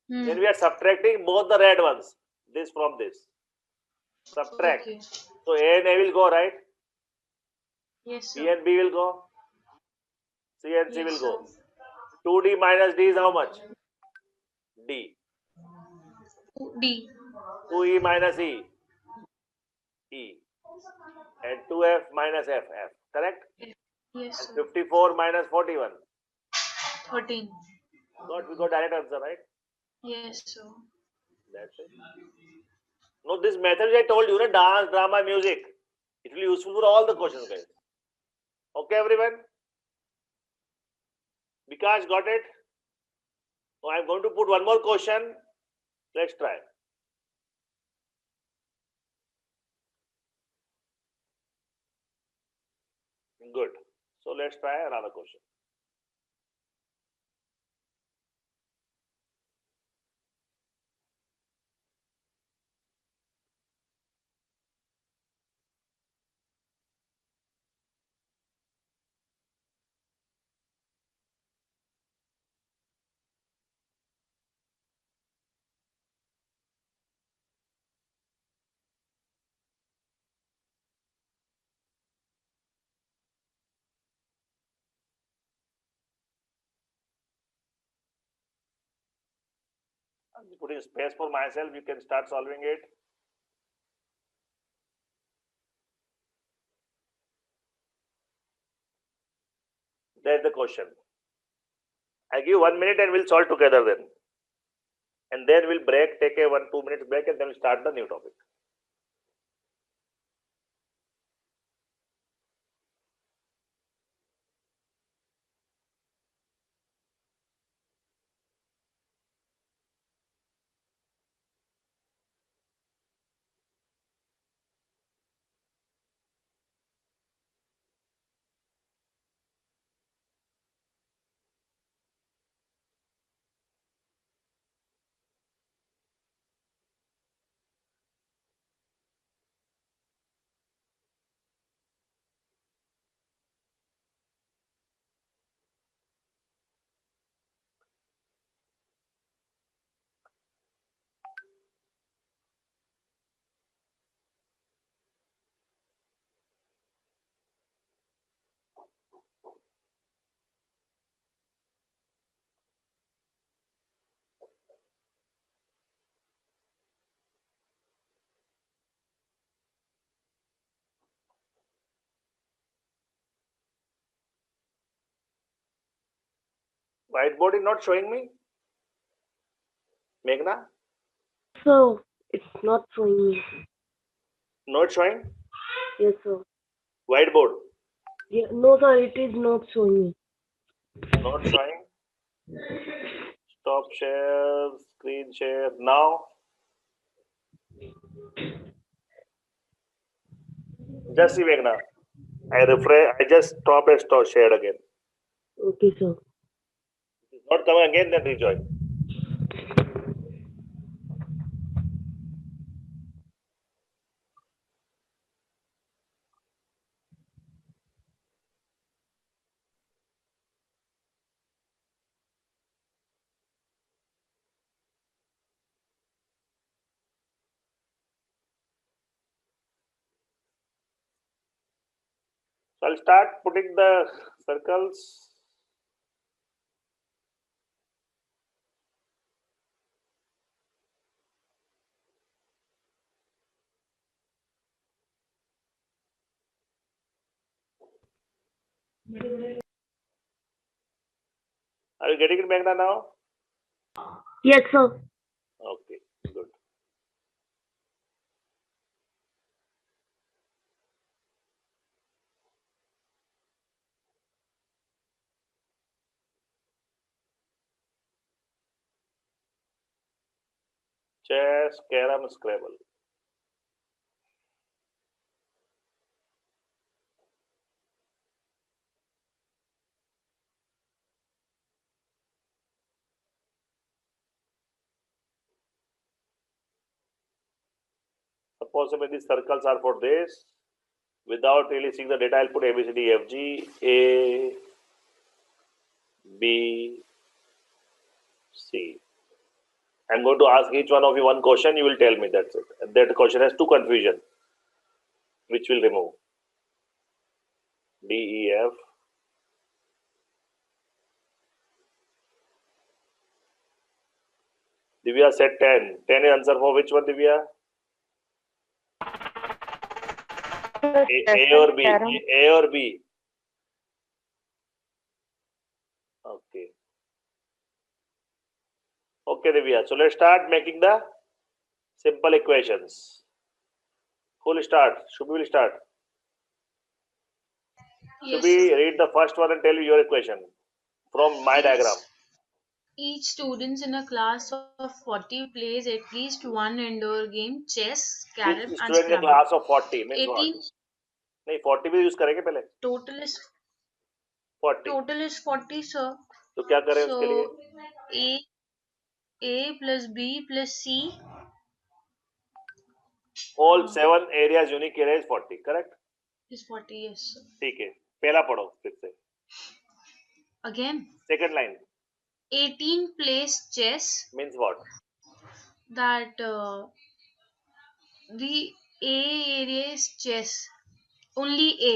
Then Hmm. we are subtracting both the red ones. This from this. Subtract. Okay. So A and A will go, right? Yes, B sir. and B will go. C and C Yes, will sir. go. 2D minus D is how much? D. D. 2E minus E. E. And 2F minus F. F. Correct? Yes, And sir. 54 minus 41. 13. We got direct answer, right? Yes, sir. That's it. No, this method I told you, dance, drama, music. It will be useful for all the questions, guys. Okay, everyone? Vikas got it? So I'm going to put one more question. Let's try. Good. So let's try another question. putting space for myself, you can start solving it. That's the question. I give 1 minute and we'll solve together then. And then we'll break, take a 1-2 minutes break, and then we'll start the new topic. Whiteboard is not showing me. Meghna? So it's not showing me. Not showing? Yes, sir. Whiteboard? Yeah, no, sir, it is not showing me. Not showing? Stop share, screen share. Now? Just see Meghna. I refresh, I just stop and stop share again. Okay, sir. If it's not coming again, then rejoin. So I'll start putting the circles. Are you getting it, Meghna, now? Yes, sir. Okay, good. Chess, carom, Scrabble. Suppose these circles are for this. Without really seeing the data, I'll put A, B, C, D, F, G, A, B, C. I'm going to ask each one of you one question. You will tell me, that's it. And that question has two confusion, which will remove. D, E, F. Divya said 10. 10 is answer for which one, Divya? A or B? A or B? Okay. Okay, Divya. So let's start making the simple equations. Who will start? Shubhi will start. Yes, Shubhi, sir. read the first one and tell you your equation from my diagram. Each student in a class of 40 plays at least one indoor game, chess, carom, Each and student in a Scrabble. class of 40 means 18 what? नहीं 40 भी use करेंगे पहले total is 40 40, sir. तो क्या करें उसके लिए So A plus B plus C. all 7 areas unique area is 40 correct Is 40, yes, sir. ठीक है पहला पढ़ो फिर से Again, second line 18 plays chess. means what That the A area is chess. Only A.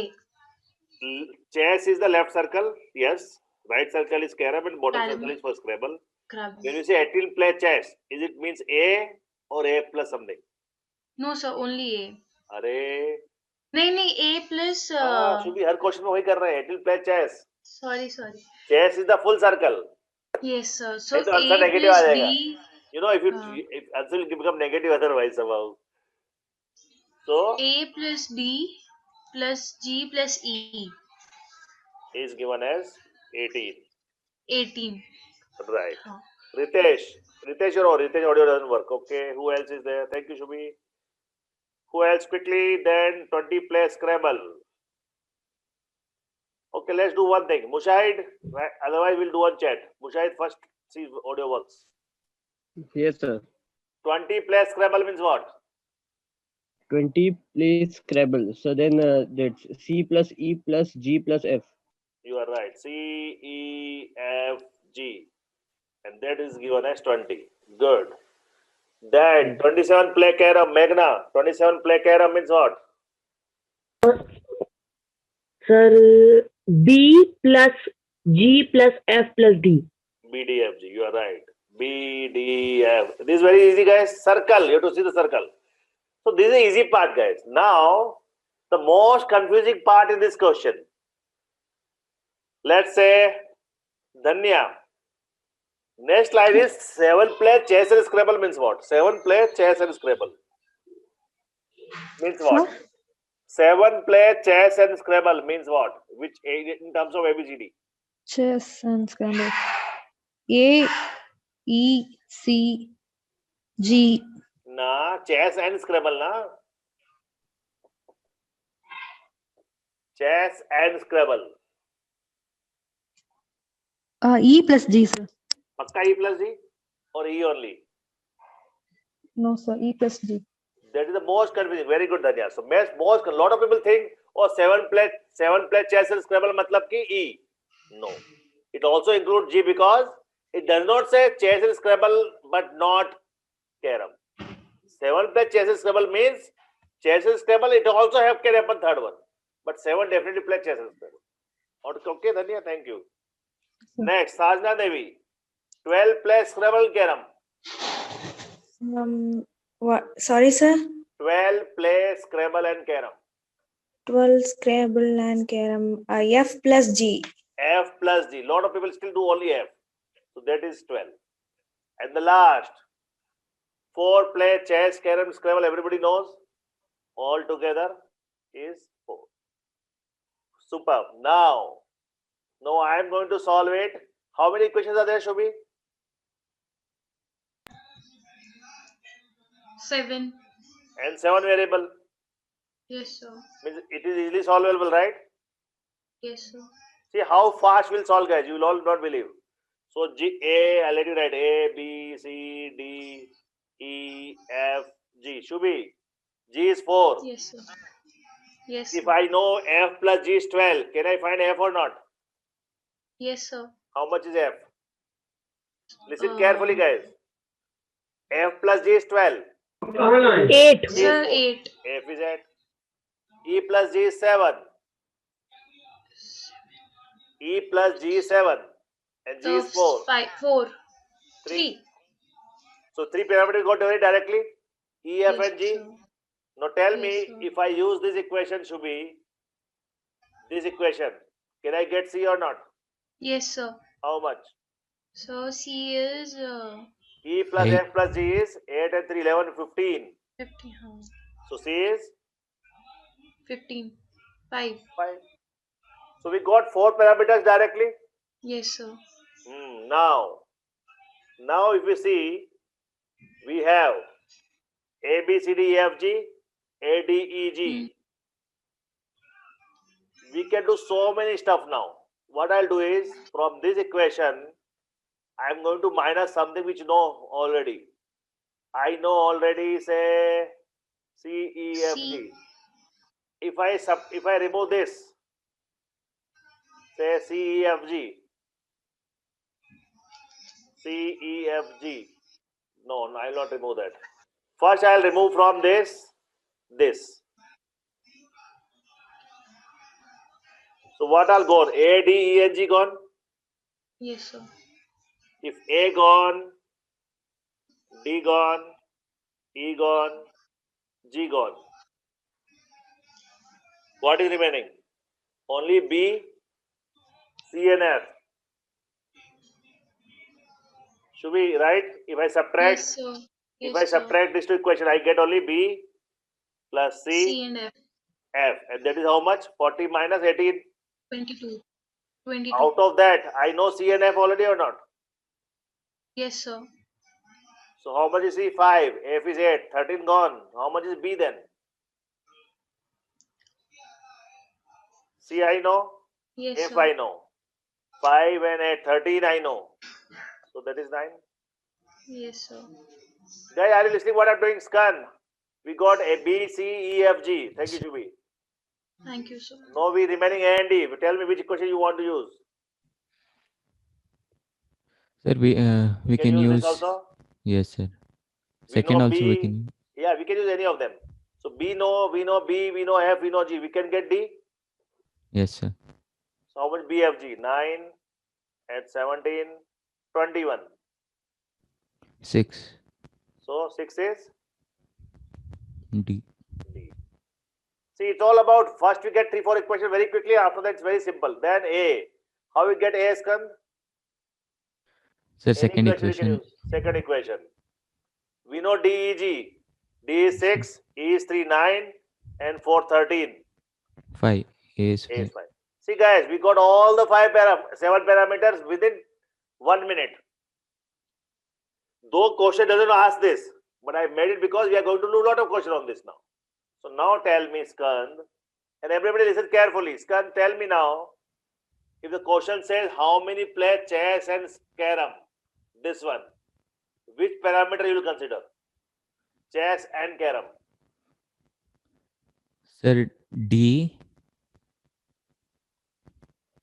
chess is the left circle yes right circle is carom and bottom Carom. circle is for Scrabble Scrabble. When you say Atil play chess, is it means A or A plus something? No, sir, only A. अरे नहीं, A plus. Shubhi her question में वही कर रहे हैं. Atil play chess. Sorry. Chess is the full circle. Yes, sir. So तो answer A negative आ plus जाएगा. B. You know, if answer will become negative otherwise somehow. So A plus D plus G plus E. is given as 18. 18. Right. हाँ. Ritesh audio doesn't work. Okay, who else is there? Thank you, Shubhi. Who else quickly? Then 20 play Scrabble. Okay, let's do one thing. Mushahid, right? Otherwise we'll do on chat. Mushahid first, see if audio works. Yes, sir. 20 play Scrabble means what? 20 plays Scrabble. So then that's C plus E plus G plus F. You are right. C, E, F, G. And that is given as 20. Good. Then 27 play carom. Meghna, 27 play carom means what? Sir, B plus G plus F plus D. B, D, F, G. You are right. B, D, F. This is very easy, guys. Circle. You have to see the circle. So this is the easy part, guys. Now, the most confusing part in this question. Let's say, Dhanya. Next line is 7 play chess and Scrabble means what? 7 play chess and Scrabble means what? 7 play chess and Scrabble means what? Which in terms of ABCD? Chess and Scrabble. A, E, C, G. Na, chess and Scrabble, na? Chess and Scrabble. E plus G, sir. Pakka E plus G or E only? No, sir. E plus G. That is the most confusing. Very good, Dhanya. So a lot of people think, oh, 7 play chess and Scrabble matlab ki E. No. It also includes G because it does not say chess and Scrabble but not carom. 7 play chess and Scrabble means chess and Scrabble. It also have can happen third one. But 7 definitely play chess and Scrabble. Okay, Dhanya, thank you. Next, Sajna Devi. 12 play Scrabble carom. What? Sorry, sir. 12 play Scrabble and carom. 12 Scrabble and carom. F plus G. F plus G. Lot of people still do only F. So that is 12. And the last, 4 play chess, carom, Scrabble. Everybody knows. All together is 4. Superb. Now I am going to solve it. How many questions are there, Shubhi? 7. And 7 variable. Yes, sir. Means it is easily solvable, right? Yes, sir. See how fast we'll solve, guys. You will all not believe. So I'll let you write A, B, C, D, E, F, G. Shubhi, G is 4. Yes, sir. Yes, If sir. I know F plus G is 12, can I find F or not? Yes, sir. How much is F? Listen carefully, guys. F plus G is 12. 8. Sir, 8. F is 8. E plus G is 7. E plus G is 7. And G is 4. 4. 3. So 3 parameters got very directly. E, F Yes, and G. sir. Now tell Yes, me, sir. if I use this equation, Shubhi, this equation, can I get C or not? Yes, sir. How much? So C is E plus F plus G is 8 and 3, 11, 15. 50. So C is 15. 5. 5. So we got 4 parameters directly. Yes, sir. Now if we see, we have A, B, C, D, E, F, G, A, D, E, G. We can do so many stuff now. What I'll do is, from this equation, I'm going to minus something which you know already. I know already, say, C, E, F, G. If I remove this, say C, E, F, G. C, E, F, G. No, I'll not remove that. First, I'll remove from this. So what I'll go? A, D, E, and G gone? Yes, sir. If A gone, D gone, E gone, G gone, what is remaining? Only B, C and F. Should be right? If I subtract, Yes, sir. if Yes, I sir. subtract these two equations, I get only B plus C, C and F. F, and that is how much? 40 minus 18. 22. 22. Out of that, I know C and F already or not? Yes, sir. So how much is C? 5. F is 8. 13 gone. How much is B then? C I know. Yes, F sir. I know. 5 and 8. 13 I know. So that is 9. Yes, sir. Guys, are you listening what I'm doing? Scan. We got A, B, C, E, F, G. Thank you, Jubi. Thank you, sir. Now we remaining A and D. Tell me which equation you want to use. Sir, we can use use. this also. Yes, sir. We Second know also we B. can use. Yeah, we can use any of them. So B know, we know B, we know F, we know G. We can get D. Yes, sir. So how much B, F, G? 9 at 17, 21. 6 So 6 is D. D. See, it's all about first we get 3, 4 equations very quickly. After that, it's very simple. Then A. How we get A, Skand? Sir, Any second equation we can equation. use. Second equation. We know D, E, G. D is 6, E is 3, 9, and 4, 13. 5. A is A is 5. 5. See, guys, we got all the 7 parameters within 1 minute. Though question doesn't ask this, but I made it because we are going to do a lot of questions on this now. So now tell me, Skand, and everybody listen carefully. Skand, tell me now, if the question says how many play chess and carom, this one, which parameter you will consider? Chess and carom. Sir, D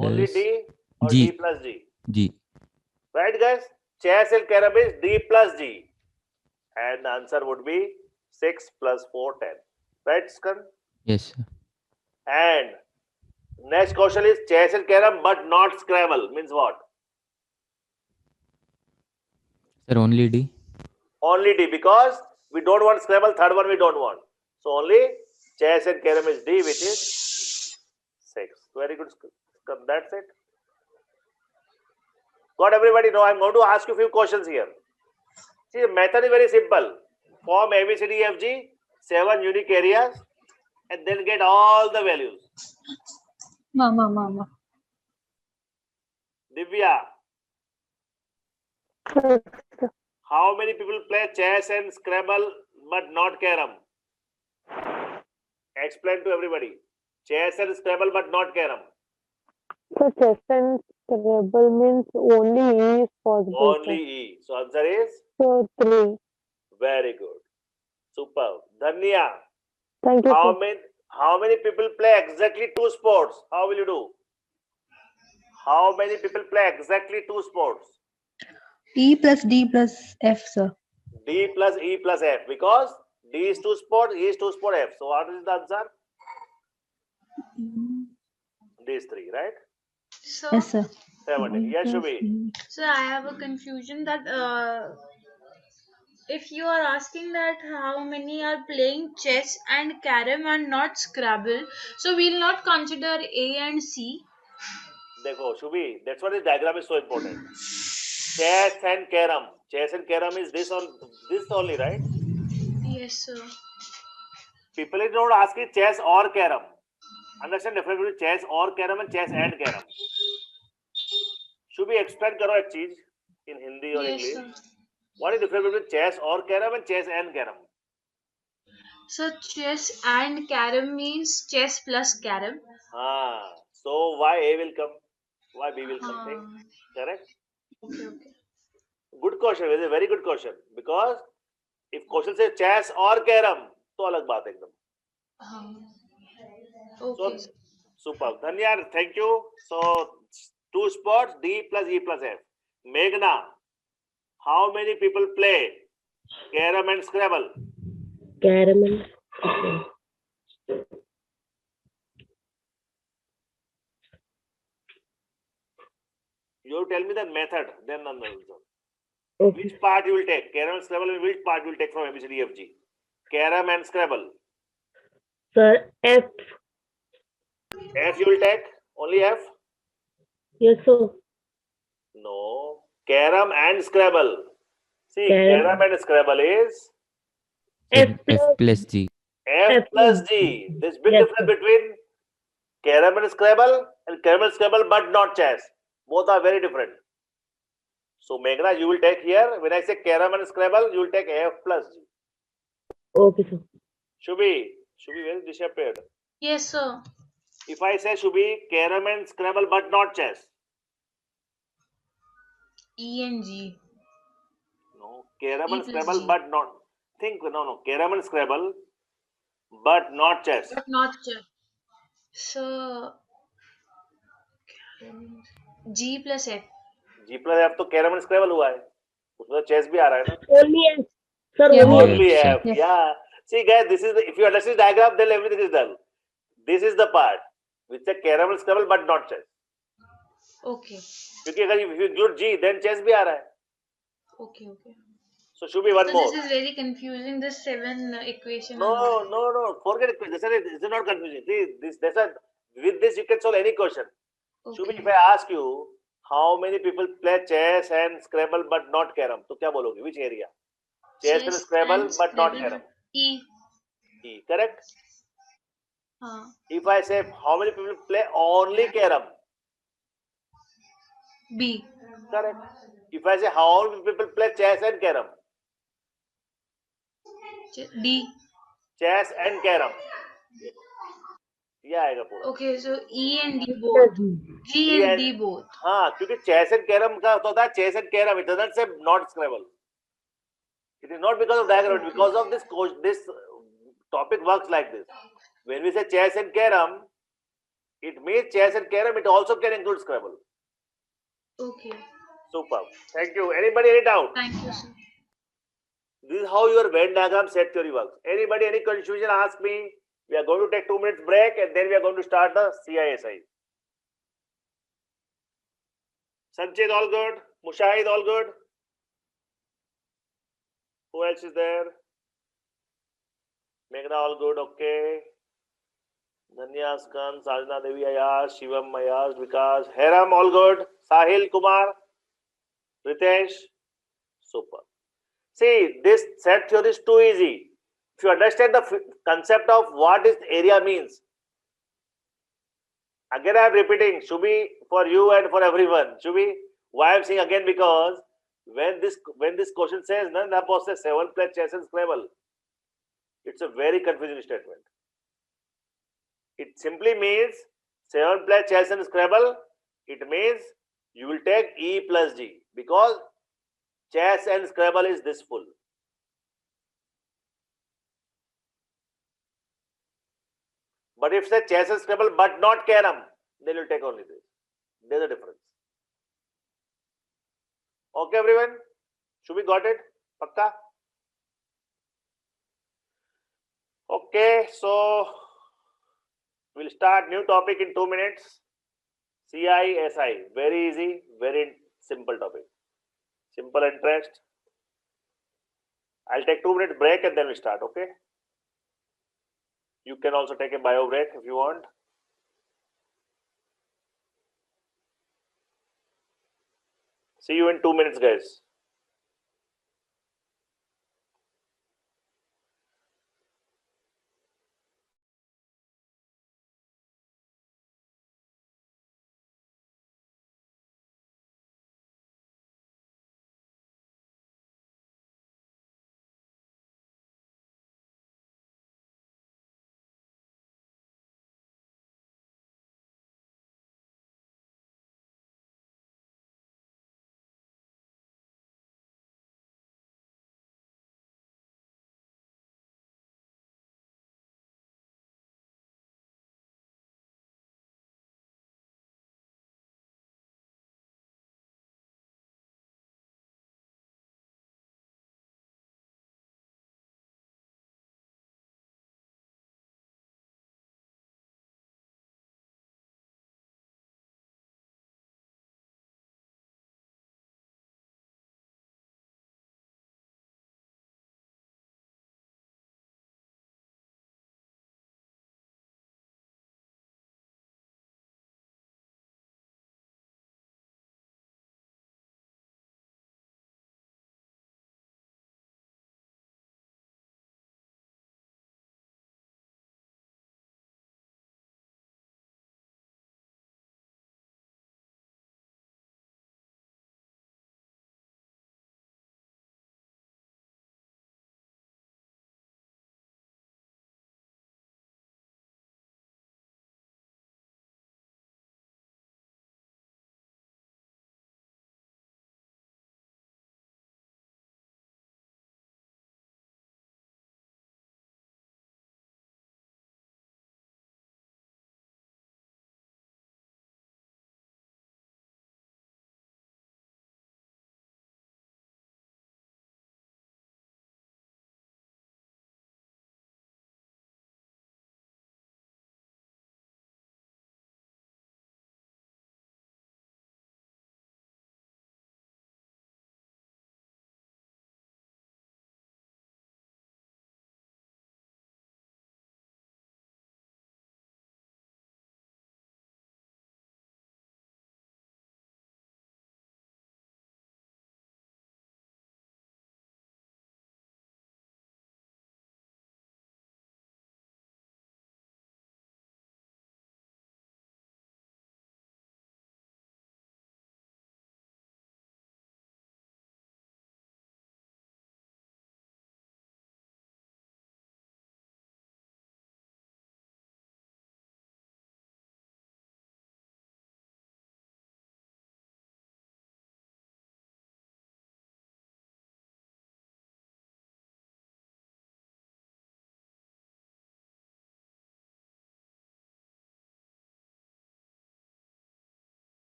Only plus D or G. D plus G? G. Right, guys? Chess and carom is D plus G. And the answer would be 6 plus 4, 10. Right, Skand? Yes, sir. And next question is chess and carom but not Scrabble. Means what? Sir, only D. Only D, because we don't want Scrabble. Third one we don't want. So only chess and carom is D, which is 6. Very good. That's it. Got everybody? Now I'm going to ask you a few questions here. See, the method is very simple. Form A, B, C, D, E, F, G, 7 unique areas, and then get all the values. Mama. Divya, Yes, sir. how many people play chess and Scrabble but not carom? Explain to everybody. Chess and Scrabble but not carom. So chess and Scrabble means only E is possible. Only E. So answer is So 3. very good. Superb. Dhanya, Thank you, sir. how many people play exactly 2 sports? How will you do? How many people play exactly 2 sports? E plus D plus F, sir. D plus E plus F, because D is 2 sport, E is 2 sport F. So what is the answer? These 3, right? So, Yes, sir. 17. Yes, Shubhi. so I have a confusion that if you are asking that how many are playing chess and carom and not Scrabble, so we'll not consider A and C. Dekho, Shubhi, that's why this diagram is so important. Chess and carom. Chess and carom is this only, right? Yes, sir. People are not asking chess or carom. Understand the difference between chess or carom and chess and carom. Shubhi, explain karo ek cheez in Hindi or Yes, English. sir. What is the difference between chess or carom and chess and carom? So chess and carom means chess plus carom. So why A will come? Why B will come? Think. Correct? Okay. Good question. It's a very good question. Because if question says chess or carom, तो अलग बात एकदम. Okay. So superb. Dhanya, thank you. So 2 spots, D plus E plus F. Meghna, how many people play carom and Scrabble? Caramel. Okay. You tell me the method, then answer. Okay. Which part you will take? Carom and Scrabble, and which part you will take from ABCD FG? Carom and Scrabble. Sir, F. F you will take? Only F? Yes, sir. No. Carom and Scrabble. See, Carom. Carom and Scrabble is F Sir, F plus G. F plus G. There's big Yes, difference sir. between Carom and Scrabble and Carom and Scrabble, but not chess. Both are very different. So, Meghna, you will take here. When I say Carom and Scrabble, you will take F plus G. Okay, sir. Shubhi, very disappeared. Yes, sir. If I say Shubhi, Carom and Scrabble, but not chess. E and G. No, Carom E and plus Scrabble, G. but not. Think, no, Carom and Scrabble, but not chess. But not chess. So G plus F. G plus F तो Carom and Scrabble हुआ है. उसमें तो chess भी आ रहा है ना. Only F. Sir, Yeah. only F. Only F, sir. F. Yes. Yeah. See, guys, this is if you understand this diagram, then everything is done. This is the part which is Carom and Scrabble, but not chess. Okay. क्योंकि अगर if you include G, then chess भी आ रहा है. Okay. Okay. So should be one So more. this is very confusing. This 7 equation. No. Forget it. This is not confusing. See, with this you can solve any question. Okay. Shubhi, if I ask you how many people play chess and Scrabble but not carom, तो क्या बोलोगे? Which area? Chess and Scrabble but not carom. E. E, correct? Uh, If I say how many people play only carom, B. correct? If I say how many people play chess and carom, D. chess and carom, ये आएगा पूरा. Okay, so E and D both. G and D both. हाँ, क्योंकि chess and carom का होता है chess and carom. It doesn't say not Scrabble. It is not because of diagram, it's because of this topic works like this. When we say chess and carom, it means chess and carom. It also can include Scrabble. Okay. Superb. Thank you. Anybody any doubt? Thank you, sir. This is how your Venn diagram set theory works. Anybody any confusion? Ask me. We are going to take 2 minutes break and then we are going to start the CISI. Sanchit all good. Mushahid all good. Who else is there? Meghna all good. Okay. Dhanya Askan, Sajna Devi Ayash, Shivam Ayash, Vikas, Heram all good. Sahil Kumar, Ritesh. Super. See, this set theory is too easy. If you understand the concept of what this area means, again I am repeating, Shubhi, for you and for everyone. Shubhi, why I am saying again, because when this question says none of us 7 plus chess and Scrabble, it's a very confusing statement. It simply means 7 plus chess and Scrabble. It means you will take E plus G because chess and Scrabble is this full. But if say chess and Scrabble but not carom, then you'll take only this. There's a difference. Okay, everyone? Should we got it? Pakka? Okay, so we'll start new topic in 2 minutes. CISI. Very easy, very simple topic. Simple interest. I'll take 2 minutes break and then we start, okay? You can also take a bio break if you want. See you in 2 minutes, guys.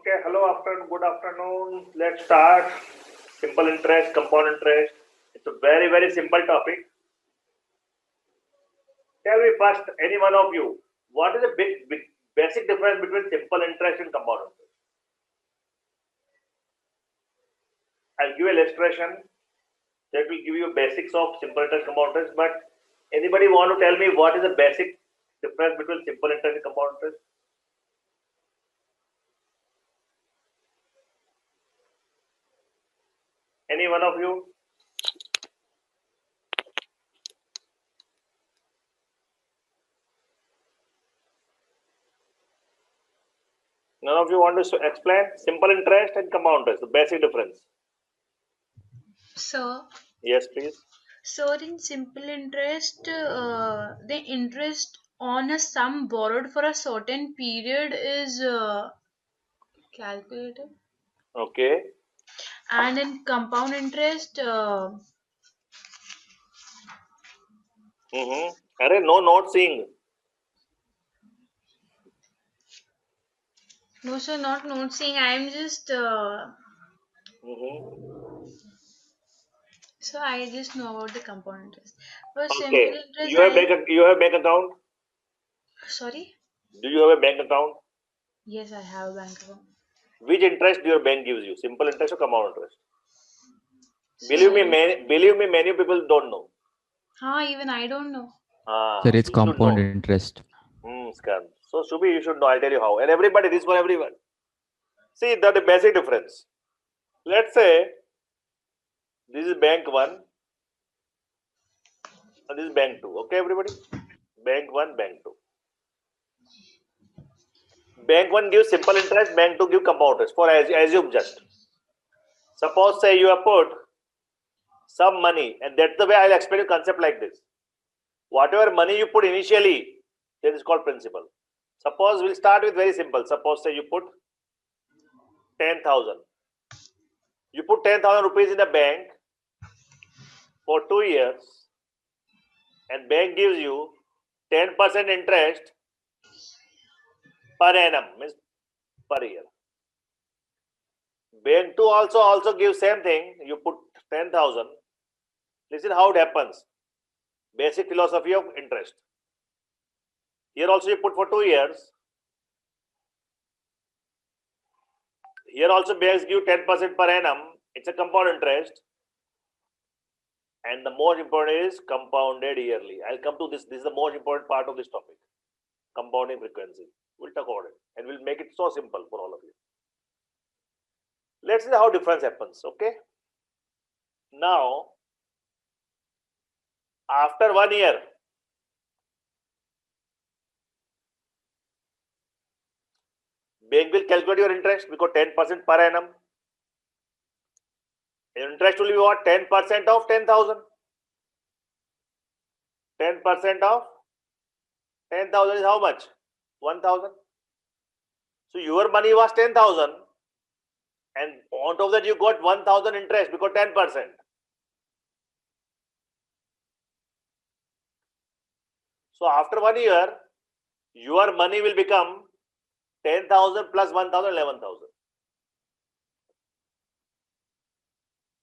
Okay, hello, afternoon, good afternoon. Let's start. Simple interest, compound interest. It's a very, very simple topic. Tell me first, any one of you, what is the big basic difference between simple interest and compound interest? I'll give an illustration that will give you basics of simple interest, compound interest. But anybody want to tell me what is the basic difference between simple interest and compound interest? Any one of you? None of you want to explain simple interest and compound interest, the basic difference? So, Yes, please. so in simple interest, the interest on a sum borrowed for a certain period is calculated, Okay. and in compound interest, Array, no, not seeing. no, sir, not noticing. I am just so I just know about the compound interest. For simple Okay. interest, You have bank account? sorry. Do you have a bank account? Yes, I have a bank account. Which interest your bank gives you? Simple interest or compound interest? So Believe me, many people don't know. even I don't know. Sir, it's You should compound know. interest. Scan. So Shubhi, you should know. I'll tell you how. And everybody, this for everyone. See, that the basic difference. Let's say this is bank 1 and this is bank 2. Okay, everybody? Bank 1, bank 2. Bank 1 gives simple interest, bank 2 gives compound interest. For assume just. Suppose say you have put some money, and that's the way I'll explain a concept like this. Whatever money you put initially, that is called principal. Suppose we'll start with very simple. Suppose say you put 10,000. You put 10,000 rupees in the bank for 2 years, and bank gives you 10% interest per annum, means per year. Bank 2 also gives same thing. You put 10,000. Listen how it happens. Basic philosophy of interest. Here also you put for 2 years. Here also banks give 10% per annum. It's a compound interest. And the most important is compounded yearly. I'll come to this. This is the most important part of this topic. Compounding frequency. We'll talk about it. And we'll make it so simple for all of you. Let's see how difference happens. Okay. Now, after 1 year, bank will calculate your interest because 10% per annum. Interest will be what? 10% of 10,000. 10% of 10,000 is how much? 1,000. So your money was 10,000, and on top of that you got 1,000 interest because 10%. So after 1 year, your money will become 10,000 plus 1,000, 11,000.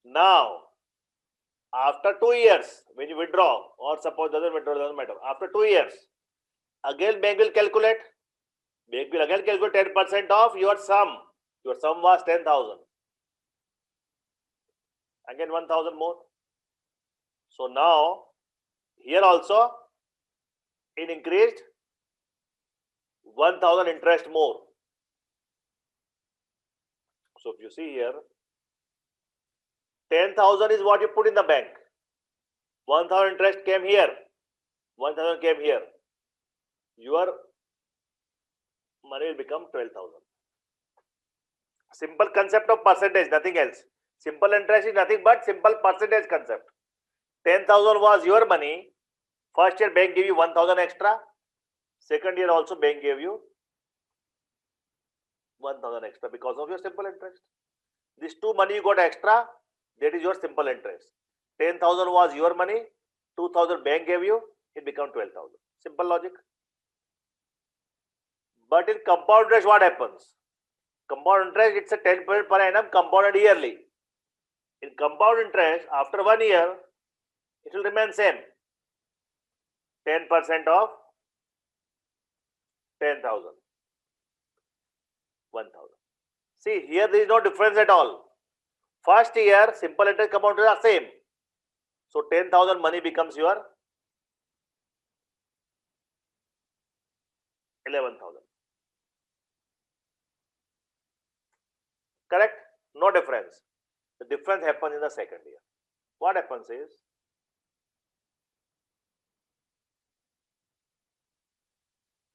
Now, after 2 years, when you withdraw, or suppose doesn't withdraw, doesn't matter. After 2 years, again bank will calculate. Bank will again calculate 10% of your sum. Your sum was 10,000. Again 1,000 more. So now, here also, it increased 1,000 interest more. So if you see here, 10,000 is what you put in the bank. 1,000 interest came here. 1,000 came here. Your money will become 12,000. Simple concept of percentage, nothing else. Simple interest is nothing but simple percentage concept. 10,000 was your money. First year bank gave you 1,000 extra. Second year also bank gave you 1,000 extra because of your simple interest. This 2 money you got extra, that is your simple interest. 10,000 was your money, 2,000 bank gave you, it became 12,000. Simple logic. But in compound interest, what happens? Compound interest, it's a 10% per annum compounded yearly. In compound interest, after 1 year, it will remain same. 10% of 10,000. 1,000. See, here there is no difference at all. First year, simple interest compound interest are same. So 10,000 money becomes your 11,000. Correct? No difference. The difference happens in the second year. What happens is,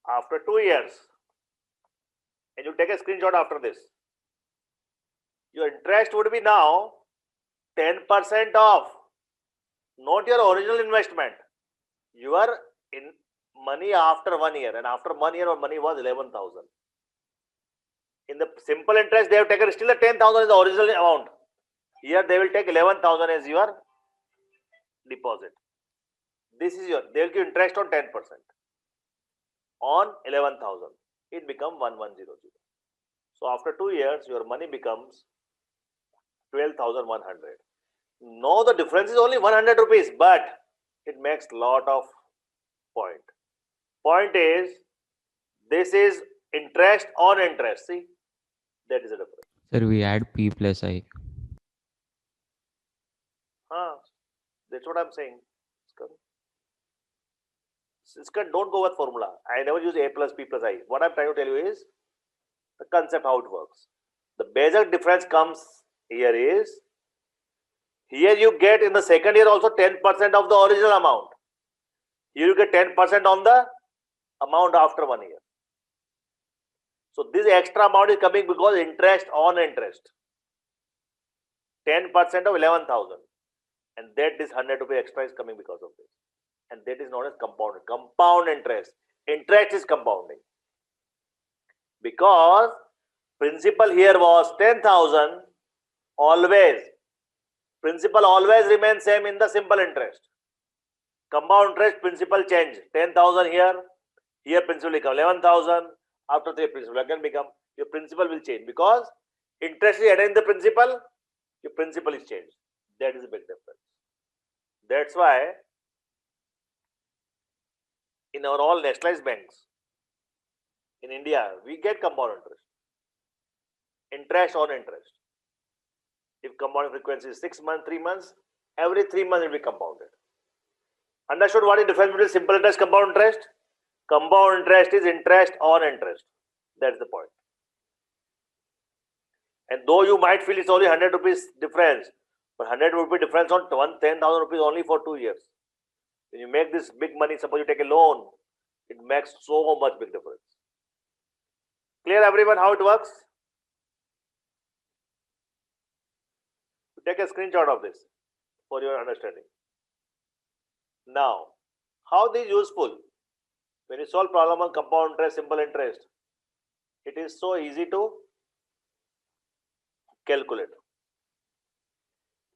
after 2 years, and you take a screenshot after this, your interest would be now 10% of, not your original investment. Your in money after 1 year, and after 1 year, your money was 11,000. In the simple interest, they have taken still the 10,000 is the original amount. Here they will take 11,000 as your deposit. This is your, they will give interest on 10% on 11,000. It becomes 1100. So after 2 years, your money becomes 12,100. Now the difference is only 100 rupees, but it makes lot of point. Point is, this is interest on interest. See, that is the difference. Sir, we add P plus I. That's what I'm saying. Don't go with formula. I never use A plus P plus I. What I'm trying to tell you is the concept how it works. The basic difference comes here is, here you get in the second year also 10% of the original amount. Here you get 10% on the amount after 1 year. So this extra amount is coming because interest on interest. 10% of 11,000. And that this 100 rupee extra is coming because of this. And that is known as compound. Compound interest. Interest is compounding. Because principal here was 10,000, always. Principal always remains same in the simple interest. Compound interest, principal change. 10,000 here. Here principal become 11,000. After 3 principal again become. Your principal will change. Because interest is added in the principal. Your principal is changed. That is a big difference. That's why in our all nationalized banks in India, we get compound interest. Interest on interest. If compounding frequency is 6 months, 3 months, every 3 months it will be compounded. Understood what is the difference between simple interest and compound interest? Compound interest is interest on interest. That's the point. And though you might feel it's only 100 rupees difference, but 100 rupee difference on 10,000 rupees only for 2 years. When you make this big money, suppose you take a loan, it makes so much big difference. Clear everyone how it works? Take a screenshot of this for your understanding. Now, how this is useful? When you solve problem on compound interest, simple interest, it is so easy to calculate.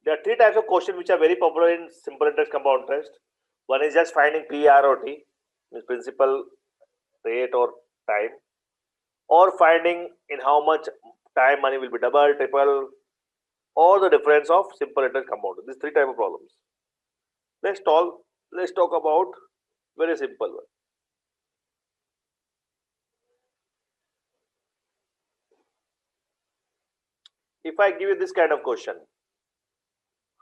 There are 3 types of questions which are very popular in simple interest, compound interest. One is just finding PROT, means principal, rate or time, or finding in how much time money will be double, triple, or the difference of simple interest, compound. These 3 types of problems. Let's talk about very simple one. If I give you this kind of question,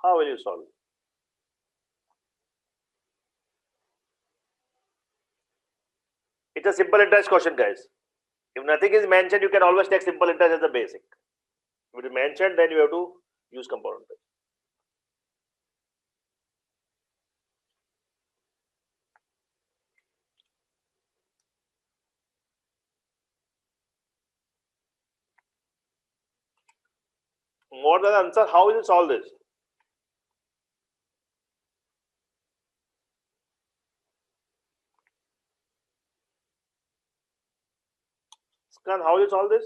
how will you solve? It's a simple interest question, guys. If nothing is mentioned, you can always take simple interest as the basic. If it is mentioned, then you have to use compound interest. More than the answer, how will you solve this? Skan, how will you solve this?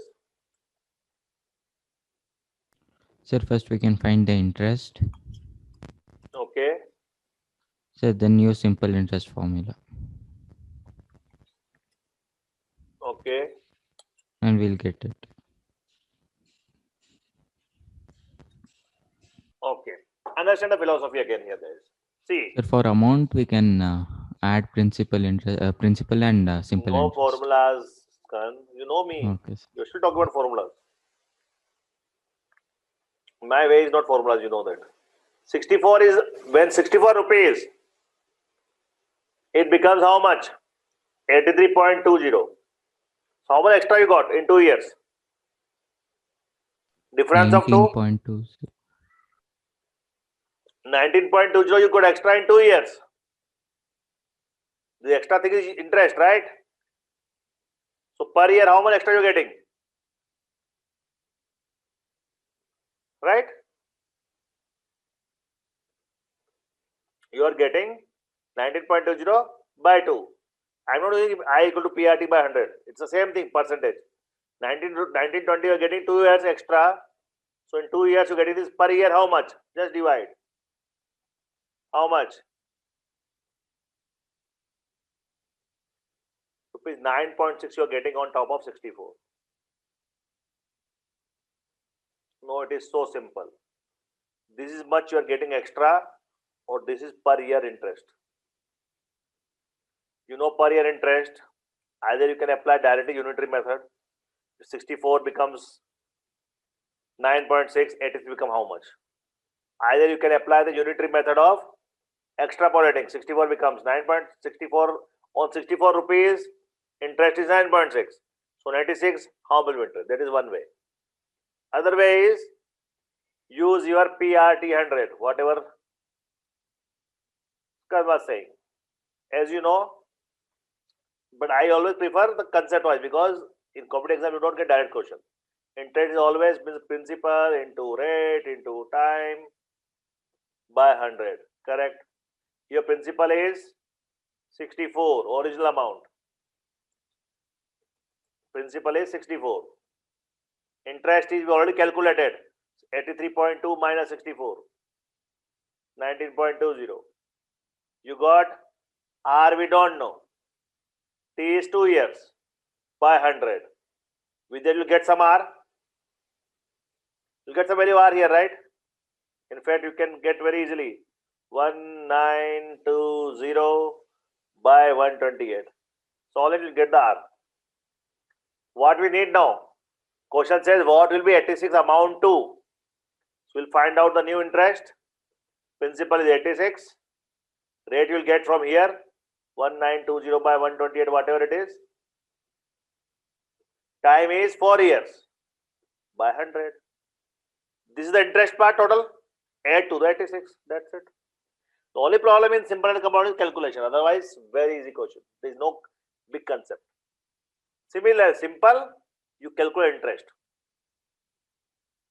Sir, first we can find the interest. Okay. Sir, then use simple interest formula. Okay. And we'll get it. Okay. Understand the philosophy again here, guys. See, Sir, for amount we can add principal interest, principal and simple no interest. formulas, Karan. You know me. Okay, sir. You should talk about formulas. My way is not formulas, you know that. 64 is when 64 rupees, it becomes how much? 83.20. So how much extra you got in 2 years? Difference of 2? 19.2. 19.20 you got extra in 2 years. The extra thing is interest, right? So per year, how much extra you getting? Right? You are getting 19.20 by 2. I'm not doing I equal to PRT by 100. It's the same thing, percentage. 1920 you are getting 2 years extra. So in 2 years you are getting this per year how much? Just divide. How much? Rupees 9.6 you are getting on top of 64. No, it is so simple. This is much you are getting extra, or this is per year interest. You know per year interest, either you can apply directly unitary method. 64 becomes 9.6, 83 become how much? Either you can apply the unitary method of extrapolating. 64 becomes 9.64 on 64 rupees, interest is 9.6. So 96, how much interest? That is one way. Other way is use your PRT 100, whatever Kar was saying. As you know, but I always prefer the concept wise because in competitive exam you don't get direct question. Interest is always principal into rate into time by 100. Correct? Your principal is 64, original amount. Principal is 64. Interest is already calculated. 83.2 minus 64. 19.20. You got R we don't know. T is 2 years by 100. With that you get some R. You get some value R here, right? In fact, you can get very easily 1920 by 128. So all it will get the R. What we need now? Question says what will be 86 amount to? So we'll find out the new interest. Principal is 86. Rate you will get from here 1920 by 128, whatever it is. Time is 4 years by 100. This is the interest part total. Add to the 86. That's it. The only problem in simple and compound is calculation. Otherwise, very easy question. There is no big concept. Similar, simple, you calculate interest.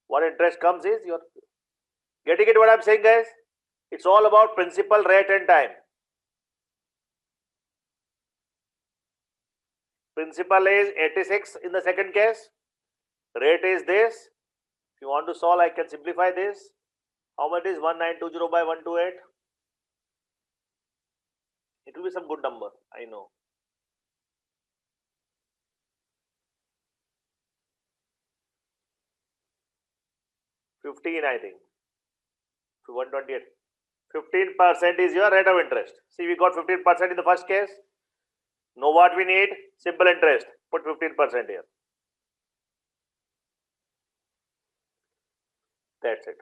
What interest comes is you're getting it what I'm saying, guys? It's all about principal, rate, and time. Principal is 86 in the second case. Rate is this. If you want to solve, I can simplify this. How much is 1920 by 128? It will be some good number, I know. $15, I think. 128. 15% is your rate of interest. See, we got 15% in the first case. Know what we need? Simple interest. Put 15% here. That's it.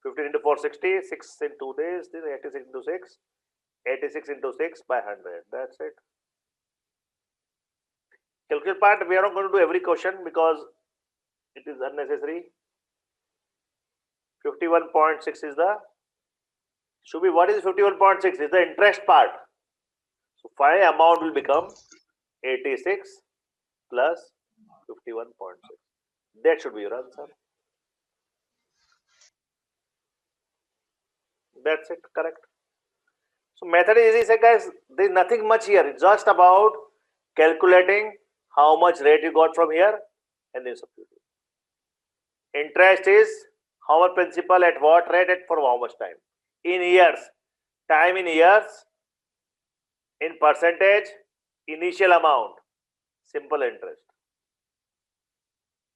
15 into 460, 6 in 2 days, then 86 into 6. 86 into 6 by 100. That's it. Calculate part, we are not going to do every question because it is unnecessary. 51.6 is the, should be, what is 51.6? Is the interest part. So final amount will become 86 plus 51.6. That should be your answer. That's it, correct. So method is easy, guys. There is nothing much here. It's just about calculating how much rate you got from here and then substitute. Interest is how much principal at what rate at for how much time. In years, time in years, in percentage, initial amount, simple interest.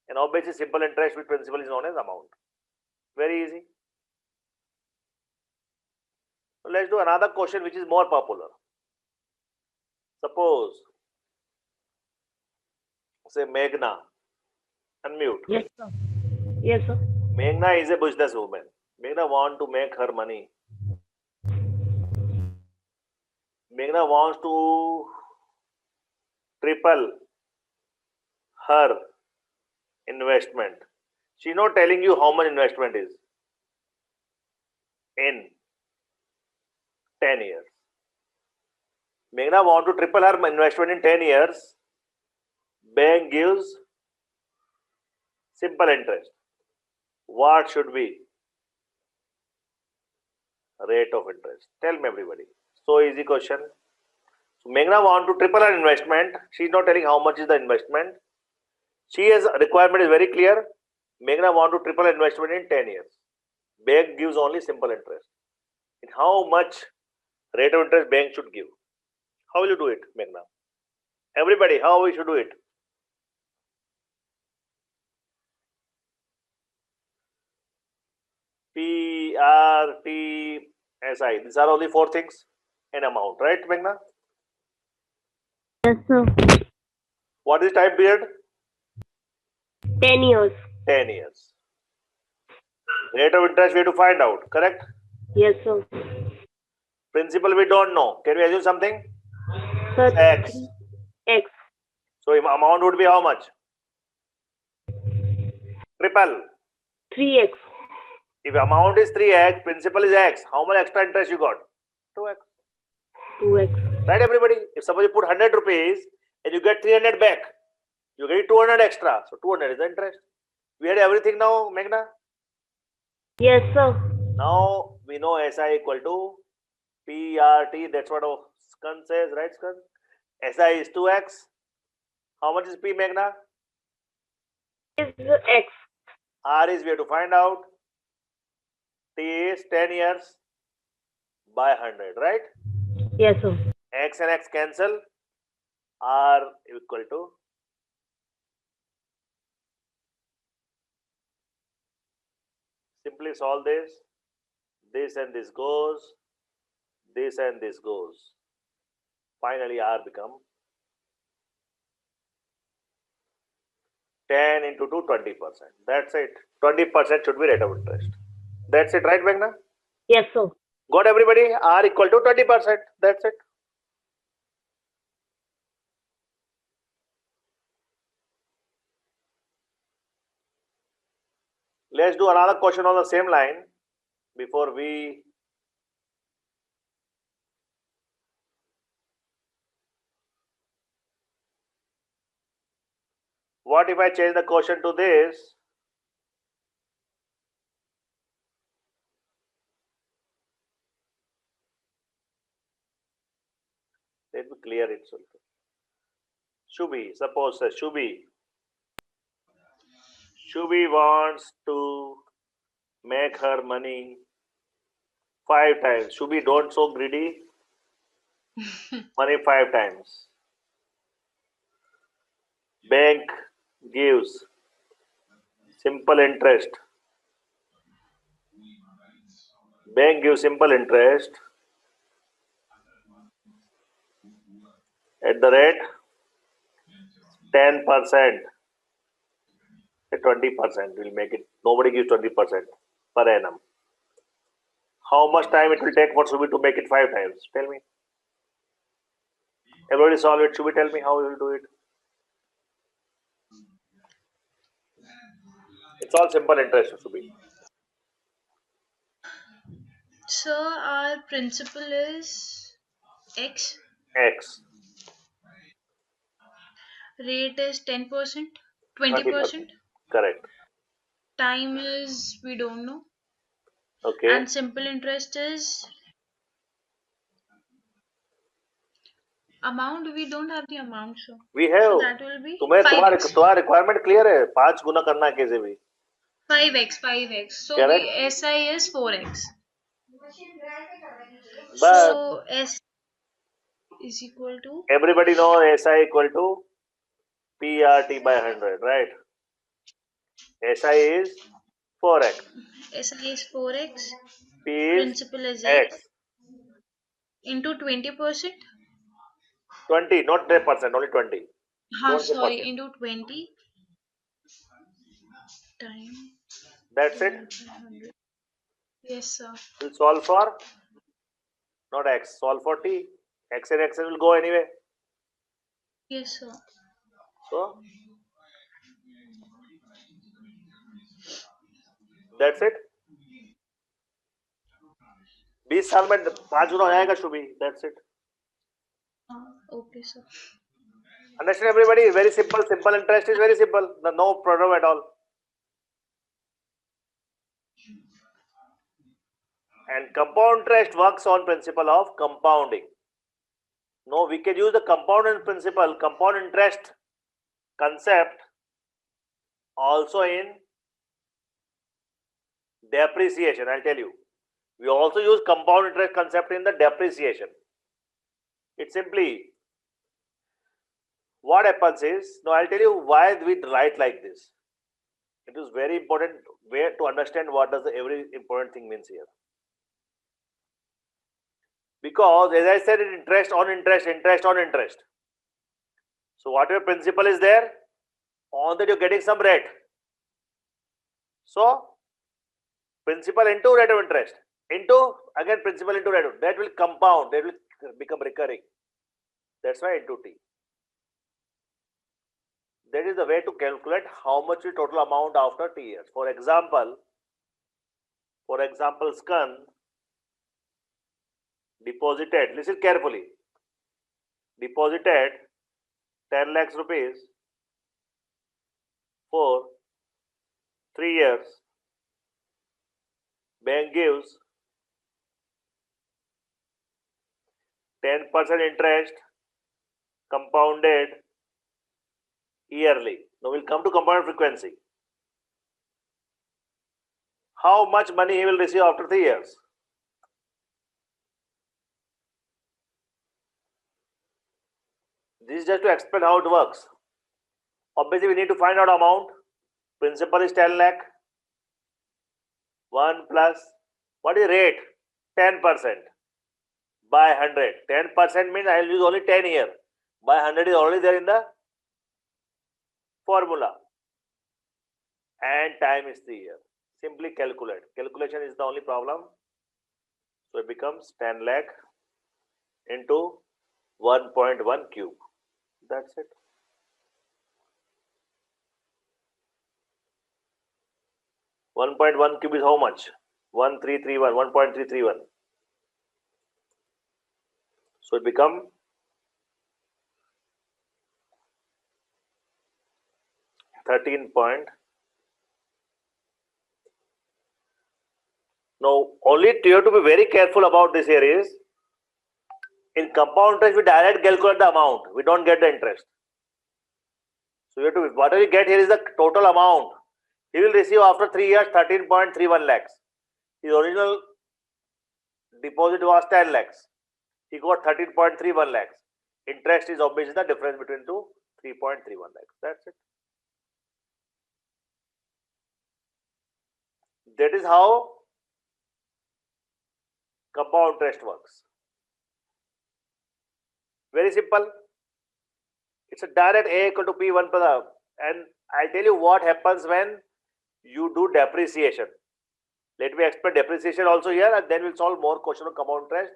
And obviously simple interest with principal is known as amount. Very easy. Let's do another question which is more popular. Suppose, say Meghna, unmute. Yes, sir. Yes, sir. Meghna is a businesswoman. Meghna wants to make her money. Meghna wants to triple her investment. She's not telling you how much investment is in 10 years. Meghna wants to triple her investment in 10 years. Bank gives simple interest. What should be rate of interest? Tell me, everybody. So easy question. So Meghna wants to triple her investment. She's not telling how much is the investment. She has requirement is very clear. Meghna wants to triple investment in 10 years. Bank gives only simple interest. In how much rate of interest bank should give? How will you do it, Meghna? Everybody, how we should do it? P, R, T, S, I. These are only 4 things in amount, right, Meghna? Yes, sir. What is time period? 10 years. 10 years. Rate of interest we have to find out, correct? Yes, sir. Principal we don't know. Can we assume something? Sir, X. X. So if amount would be how much? Triple. 3x. If amount is 3x, principal is x, how much extra interest you got? 2x. 2x. Right, everybody? If suppose you put 100 rupees and you get 300 back, you get 200 extra. So 200 is the interest. We had everything now, Meghna? Yes, sir. Now we know SI equal to PRT. That's what our Skun says, right, Skun? SI is 2x. How much is P, Meghna? Is x. R is we have to find out. T is 10 years by 100, right? Yes, sir. X and X cancel. R equal to simply solve this. This and this goes. This and this goes. Finally, R become 10 into 2, 20%. That's it. 20% should be rate of interest. That's it, right, Meghna? Yes, sir. Got everybody? R equal to 20%. That's it. Let's do another question on the same line before we what if I change the question to this? Let me clear it. Shubhi, suppose Shubhi wants to make her money 5 times. Shubhi, don't so greedy. Money 5 times. Bank gives simple interest. Bank gives simple interest at the rate 10%. 20%. We'll make it. Nobody gives 20% per annum. How much time it will take for Shubhi to make it 5 times? Tell me. Everybody solve it. Shubhi, tell me how you will do it. It's all simple interest, Shubhi. So our principal is X. X. Rate is 10%, 20%. 20%. Correct. Time is we don't know. Okay. And simple interest is amount. We don't have the amount, so We have. so that will be तुम्हें 5x. तुम्हारा requirement clear है 5 गुना करना है कैसे भी 5x. So Correct. we, SI is 4x. But So S is equal to everybody know SI equal to PRT by 100, right? SI is 4x. SI is 4x. P is Principal is X. X. into 20%. 20, not 10%, only 20. Don't say Sorry, 40. into 20 times That's it. 100. Yes, sir. We'll solve for not x, solve for t. X and x will go anyway. Yes, sir. So that's it. 20 साल में 5 गुना हो जाएगा Shubhi. That's it. Okay, sir. Understand everybody? Very simple. Simple interest is very simple. No problem at all. And compound interest works on principle of compounding. No, we can use the compound principle, compound interest concept also in depreciation. I'll tell you. We also use compound interest concept in the depreciation. It's simply what happens is, now I'll tell you why we write like this. It is very important way to understand what does every important thing means here. Because as I said, interest on interest, interest on interest. So whatever principal is there, on that you're getting some rate. So principal into rate of interest, into again principal into rate of, that will compound, that will become recurring. That's why into T. That is the way to calculate how much is total amount after T years. For example, Skan deposited, listen carefully, deposited 10 lakhs rupees for 3 years. Bank gives 10% interest compounded yearly. Now we'll come to compound frequency. How much money he will receive after 3 years? This is just to explain how it works. Obviously, we need to find out amount. Principal is 10 lakh. 1 plus, what is rate? 10% by 100. 10% means I will use only 10 here. By 100 is already there in the formula. And time is 3 years. Simply calculate. Calculation is the only problem. So it becomes 10 lakh into 1.1 cube. That's it. One 1.1 cube is how much? 1331, 1.331. So it become 13 point. Now, only you have to be very careful about this here is, in compound interest, we direct calculate the amount. We don't get the interest. So you have to, whatever you get here is the total amount. He will receive after 3 years 13.31 lakhs. His original deposit was 10 lakhs. He got 13.31 lakhs. Interest is obviously the difference between 3.31 lakhs. That's it. That is how compound interest works. Very simple. It's a direct A equal to P1 plus R. And I'll tell you what happens when you do depreciation. Let me explain depreciation also here, and then we'll solve more question on compound interest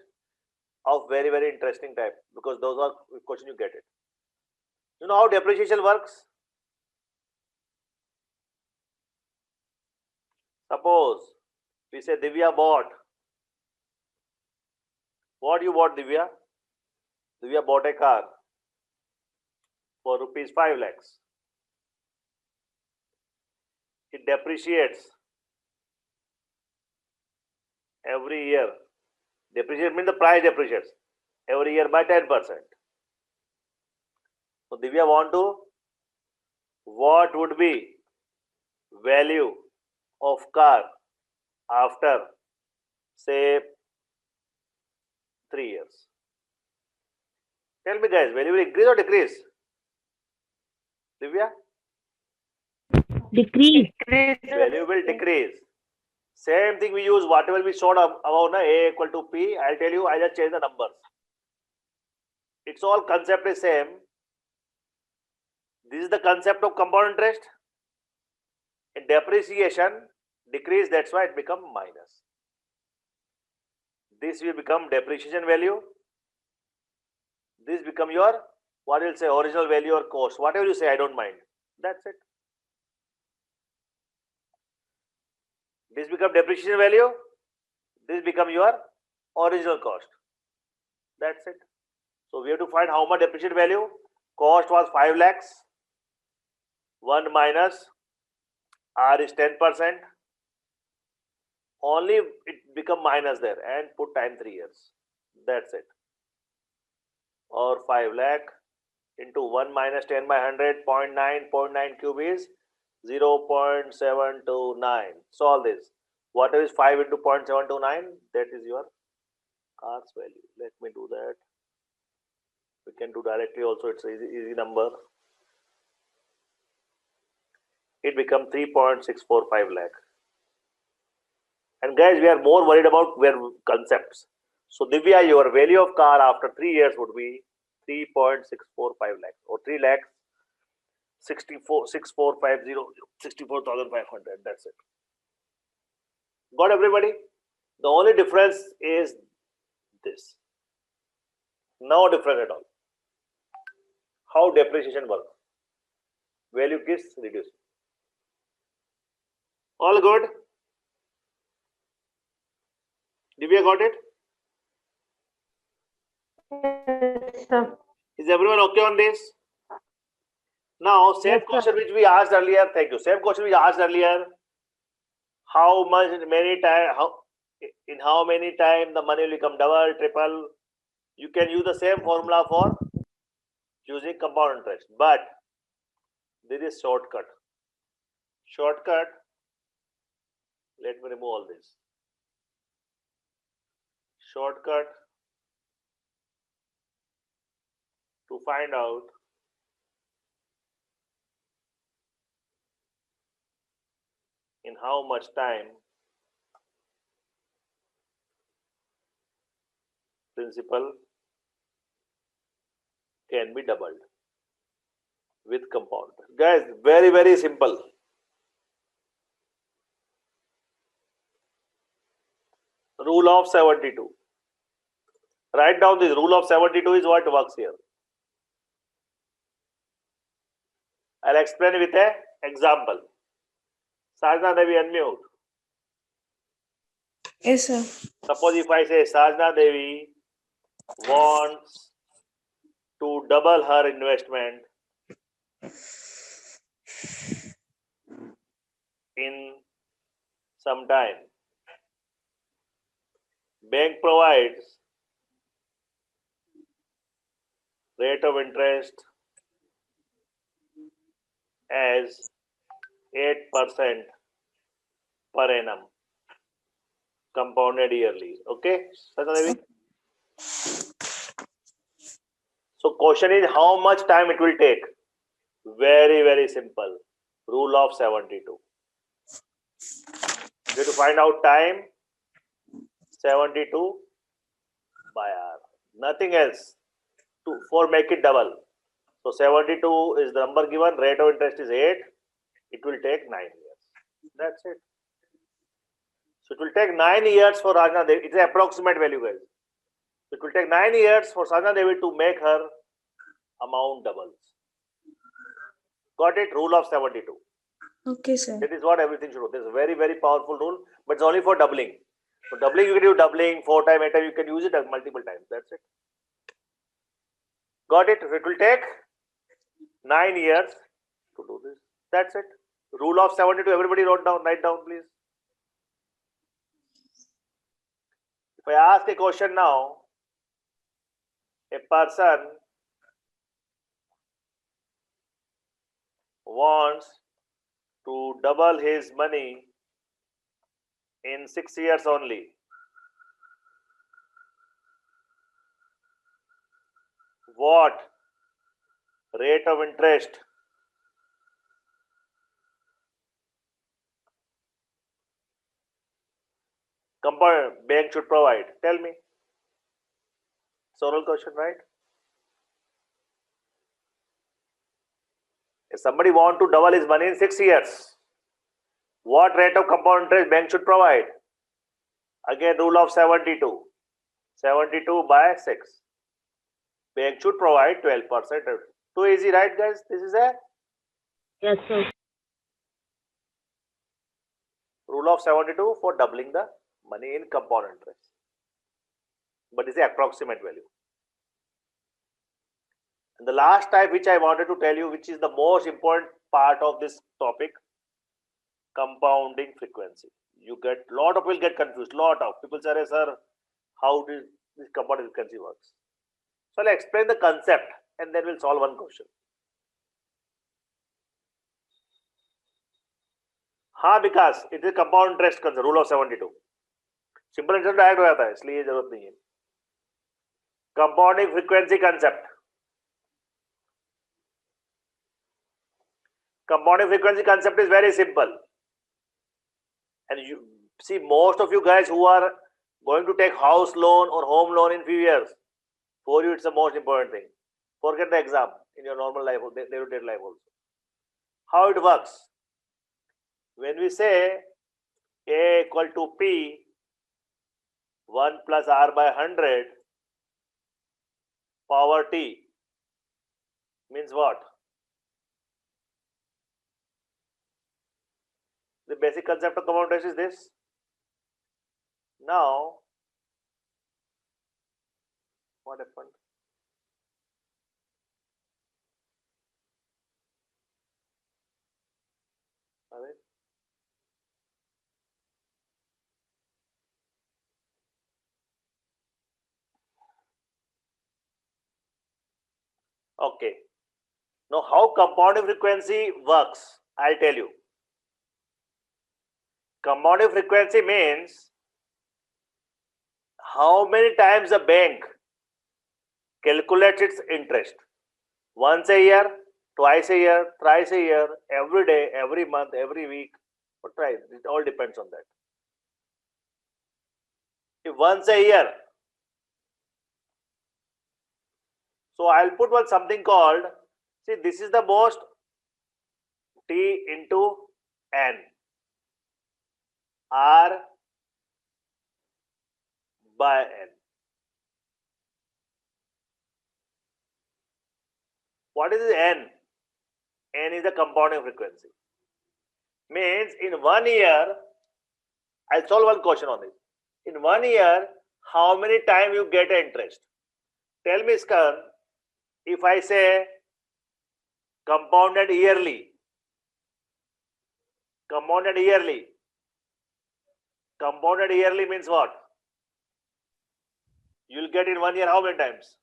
of very, very interesting type, because those are question you get it. You know how depreciation works? Suppose we say Divya bought. What you bought, Divya? Divya bought a car for rupees 5 lakhs. It depreciates every year. Depreciate means the price depreciates every year by 10%. So Divya want to, what would be value of car after say 3 years? Tell me guys, value will increase or decrease? Divya? Decrease. Value will decrease. Same thing we use, whatever we showed above, na, A equal to P. I'll tell you, I just change the numbers. It's all concept is same. This is the concept of compound interest. In depreciation, decrease, that's why it become minus. This will become depreciation value. This become your, what will say, original value or cost. Whatever you say, I don't mind. That's it. This become depreciation value. This become your original cost. That's it. So we have to find how much depreciation value. Cost was 5 lakhs. 1 minus R is 10%. Only it become minus there and put time 3 years. That's it. Or 5 lakh into 1 minus 10 by 100, 0.9 cube is 0.729. Solve this. What is 5 into 0.729? That is your R's value. Let me do that. We can do directly also. It's an easy number. It becomes 3.645 lakh. And guys, we are more worried about where concepts. So Divya, your value of car after 3 years would be 3.645 lakh or 3 lakh 64,500. That's it. Got everybody? The only difference is this. No difference at all. How depreciation works. Value keeps reducing. All good? Divya got it? Yes, sir. Is everyone okay on this? Now, same Yes, sir. question which we asked earlier. Thank you. Same question we asked earlier. How many time? In how many time the money will become double, triple? You can use the same formula for using compound interest, but there is shortcut. Shortcut. Let me remove all this. Shortcut to find out in how much time principal can be doubled with compound. Guys, very, very simple. Rule of 72. Write down this rule of 72 is what works here. I'll explain with an example. Sajna Devi, unmute. Yes, sir. Suppose if I say Sajna Devi wants to double her investment in some time. Bank provides rate of interest as 8% per annum, compounded yearly. Okay, Sajna Devi? So question is how much time it will take? Very, very simple. Rule of 72. You have to find out time 72 by R. Nothing else for make it double. So 72 is the number given, rate of interest is 8. It will take 9 years. That's it. So it will take 9 years for Sajna Devi. It's an approximate value, guys. It will take 9 years for Sajna Devi to make her amount doubles. Got it? Rule of 72. Okay, sir. That is what everything should do. This is a very, very powerful rule, but it's only for doubling. So doubling, you can do doubling, 4 times, 8 times, you can use it multiple times. That's it. Got it? It will take 9 years to do this. That's it. Rule of 72, everybody write down, please. If I ask a question now, a person wants to double his money in 6 years only. What rate of interest compound bank should provide? Tell me. It's oral question, right? If somebody want to double his money in 6 years, what rate of compound interest bank should provide? Again, rule of 72. 72 by 6. Bank should provide 12%. Too easy, right, guys? This is a Yes, sir. rule of 72 for doubling the money in compound interest. But it's the approximate value. And the last type which I wanted to tell you, which is the most important part of this topic, compounding frequency. You get lot of people get confused. Lot of people say, sir, how does this compounding frequency works? So I'll explain the concept and then we'll solve one question. हाँ विकास, it is compound interest concept, rule of 72. Simple interest direct हो जाता है, इसलिए ये जरूरत नहीं है. Compounding frequency concept. Compounding frequency concept is very simple. And you see, most of you guys who are going to take house loan or home loan in few years, for you it's the most important thing. Forget the exam in your normal life, day-to-day life also. How it works? When we say A equal to P, 1 plus R by 100 power T means what? The basic concept of compound interest is this. Now, what happened? Okay. Now, how compounding frequency works? I'll tell you. Compounding frequency means how many times a bank calculates its interest. Once a year, twice a year, thrice a year, every day, every month, every week, or twice. It all depends on that. If once a year, so I'll put one something called, see, this is the most T into N. R by N. What is N? N is the compounding frequency. Means in 1 year, I'll solve one question on this. In 1 year, how many times you get interest? Tell me, Skan, if I say compounded yearly, compounded yearly means what? You'll get in 1 year how many times?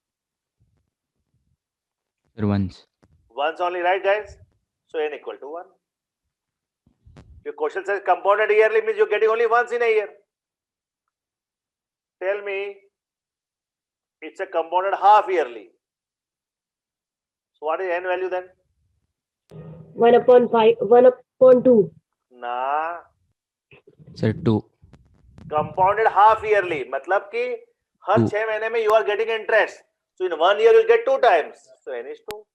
Once. Once only, right, guys? So N equal to 1. Your question says compounded yearly means you're getting only once in a year. Tell me, it's a compounded half yearly. So what is N value then? 1 upon 5, 1 upon 2. Nah. Sir, 2. Compounded half yearly. मतलब कि हर 6 महीने में you are getting interest. So in 1 year you'll get 2 times. So N is 2.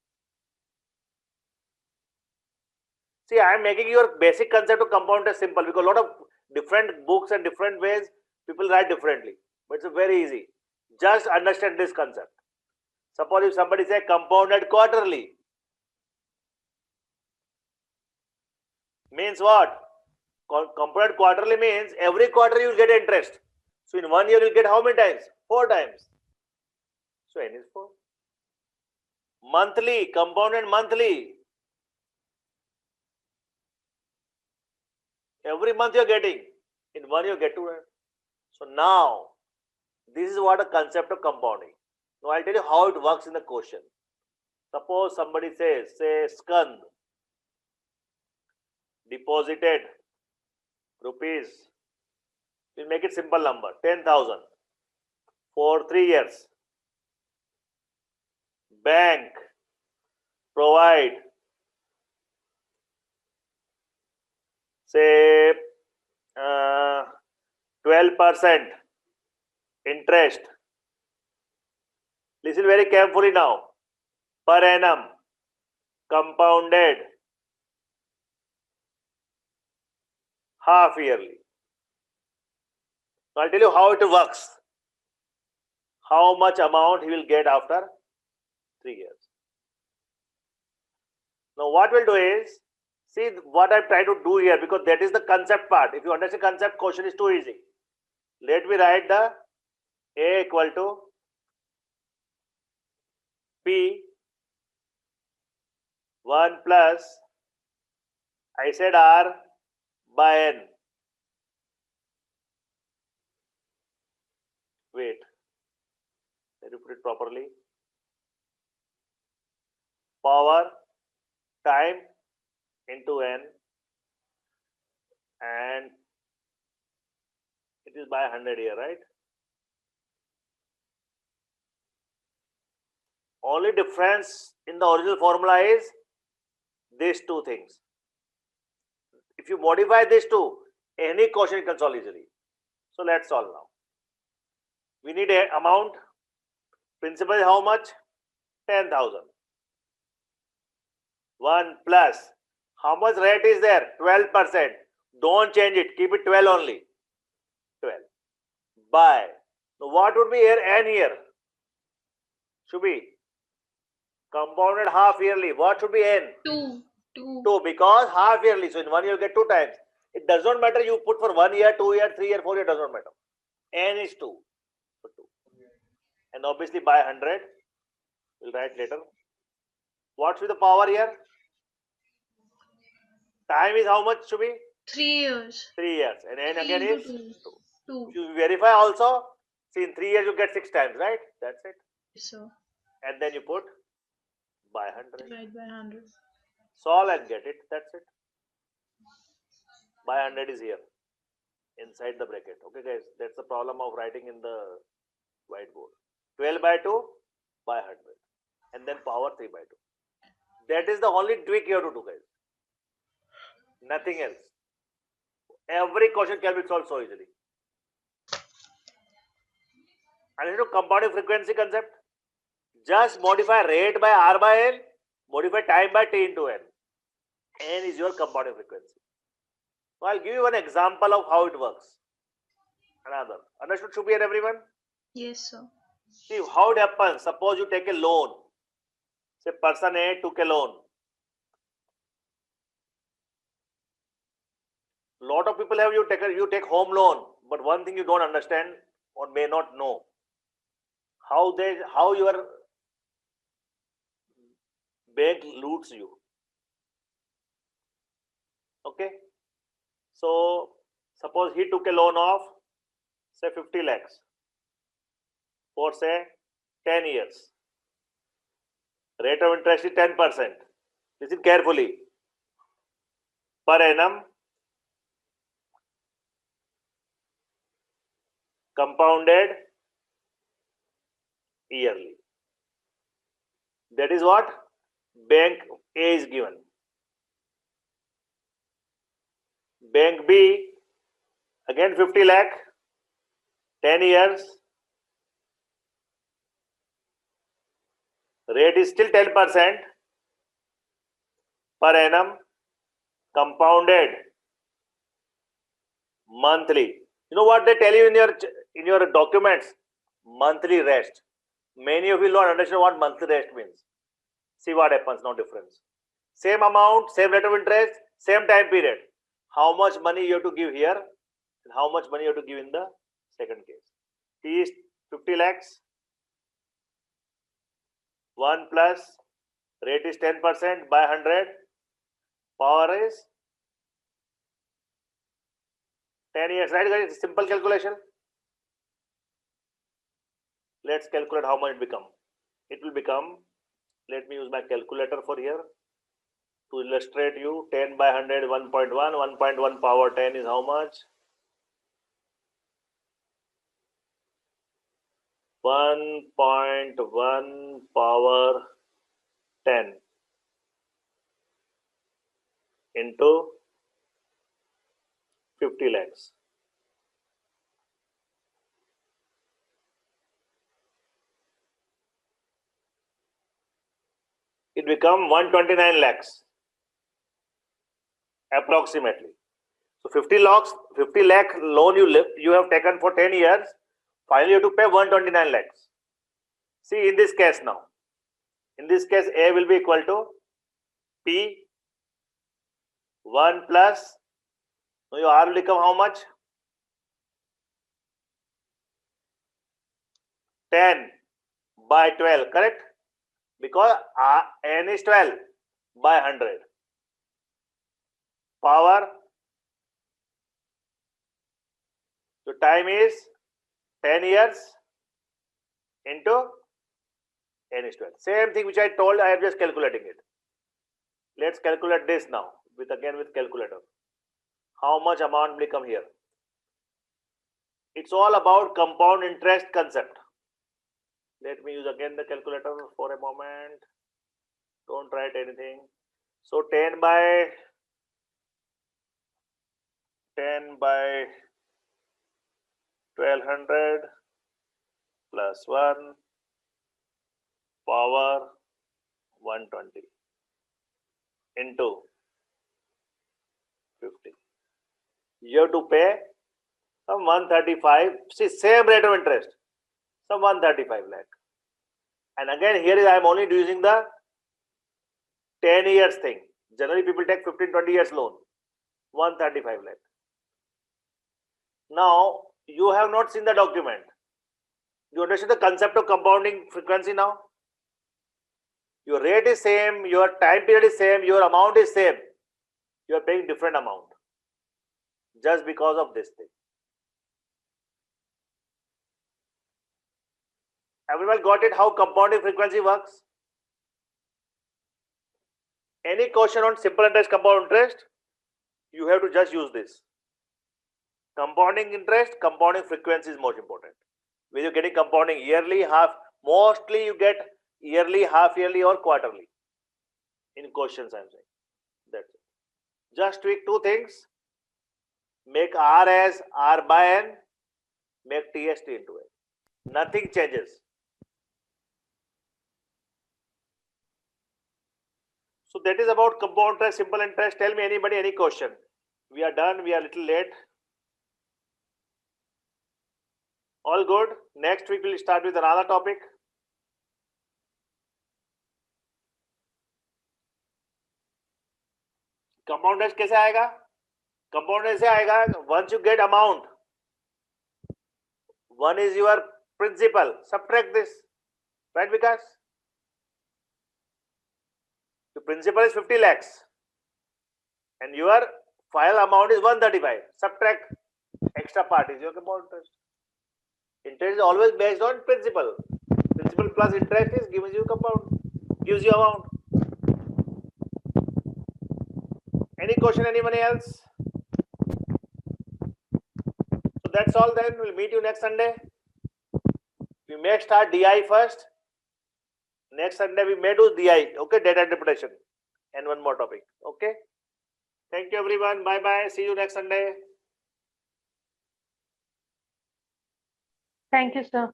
See, I am making your basic concept of compound interest simple because a lot of different books and different ways people write differently. But it's very easy. Just understand this concept. Suppose if somebody say compounded quarterly, means what? Compounded quarterly means every quarter you will get interest. So in 1 year you will get how many times? 4 times. So N is 4. Monthly, compounded monthly. Every month you are getting. In 1 year you get 2. So now, this is what a concept of compounding. Now I'll tell you how it works in the question. Suppose somebody says, say Skand deposited rupees, we'll make it simple number, 10,000 for 3 years. Bank provide, say, 12% 12% interest. Listen very carefully now. Per annum, compounded, half yearly. I'll tell you how it works. How much amount he will get after 3 years. Now what we'll do is, see what I'm trying to do here, because that is the concept part. If you understand concept, question is too easy. Let me write the A equal to P 1 plus, I said R by N. Wait, let me put it properly. Power time into N, and it is by 100 here, right? Only difference in the original formula is these two things. If you modify these two, any question you can solve easily. So let's solve now. We need a amount. Principal is how much? 10,000. 1 plus. How much rate is there? 12%. Don't change it. Keep it 12 only. 12. By. So what would be here? N here. Should be compounded half yearly. What should be N? 2. 2, because half yearly. So in 1 year you get 2 times. It does not matter you put for 1 year, 2 year, 3 year, 4 year, does not matter. N is 2. So 2. And obviously by 100. We'll write later. What should be the power here? Time is how much should be? 3 years. 3 years. And N 3 again into is 2. 2. 2. If you verify also, see in 3 years you get 6 times, right? That's it. So And then you put by 100. divide by 100. Solve and get it. That's it. By 100 is here. Inside the bracket. Okay guys, that's the problem of writing in the whiteboard. 12 by 2 by 100. And then power 3 by 2. That is the only tweak you have to do, guys. Nothing else. Every question can be solved so easily. And you know compounding frequency concept? Just modify rate by R by N, modify time by T into N. N is your compounding frequency. So I'll give you one example of how it works. Another. Understood, Shubhi and everyone? Yes, sir. See how it happens. Suppose you take a loan. Say person A took a loan. Lot of people have you take home loan, but one thing you don't understand or may not know, how your bank loots you. Okay, so suppose he took a loan of say 50 lakhs for say 10 years. Rate of interest is 10%. Listen carefully. Per annum, compounded yearly. That is what bank A is given. Bank B, again 50 lakh, 10 years. Rate is still 10% per annum, compounded monthly. You know what they tell you in your documents? Monthly rest. Many of you don't understand what monthly rest means. See what happens, no difference. Same amount, same rate of interest, same time period. How much money you have to give here and how much money you have to give in the second case. T is 50 lakhs. 1 plus rate is 10% by 100. Power is 10 years, right guys? It's a simple calculation. Let's calculate how much it become. It will become, let me use my calculator for here to illustrate you. 10 by 100, 1.1. 1.1 power 10 is how much? 1.1 power 10 into 50 lakhs. it become 129 lakhs approximately. So 50 lakh loan you have taken for 10 years. Finally, you have to pay 129 lakhs. See, in this case now, in this case, A will be equal to P 1 plus, so your R will become how much? 10 by 12, correct? Because N is 12 by 100. Power, so time is 10 years into N is 12. Same thing which I told, I am just calculating it. Let's calculate this now with calculator. How much amount will come here? It's all about compound interest concept. Let me use again the calculator for a moment. Don't write anything. So 10 by 1200 plus 1 power 120 into 50. You have to pay some 135. See, same rate of interest, some 135 lakh. And again, here I am only using the 10 years thing. Generally, people take 15-20 years loan, 135 lakh. Now, you have not seen the document. You understand the concept of compounding frequency now? Your rate is same, your time period is same, your amount is same. You are paying different amount just because of this thing. Everyone got it how compounding frequency works? Any question on simple interest, compound interest, you have to just use this. Compounding interest, compounding frequency is most important. When you're getting compounding yearly, mostly you get yearly, half yearly or quarterly. In questions I'm saying. That's it. Just tweak two things. Make R as R by N, make T as T into N. Nothing changes. So that is about compound interest, simple interest. Tell me anybody, any question. We are done, we are a little late. All good. Next week we'll start with another topic. Compound interest कैसे आएगा? Compound ऐसे आएगा. Once you get amount, one is your principal. Subtract this, right? Because the principal is 50 lakhs, and your final amount is 135. Subtract extra part is your compound interest. Interest is always based on principal. Principal plus interest is gives you compound, gives you amount. Any question, anybody else? So that's all then. We'll meet you next Sunday. We may start DI first. Next Sunday we may do DI. Okay, data interpretation. And one more topic. Okay. Thank you everyone. Bye bye. See you next Sunday. Thank you, sir.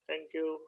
Thank you.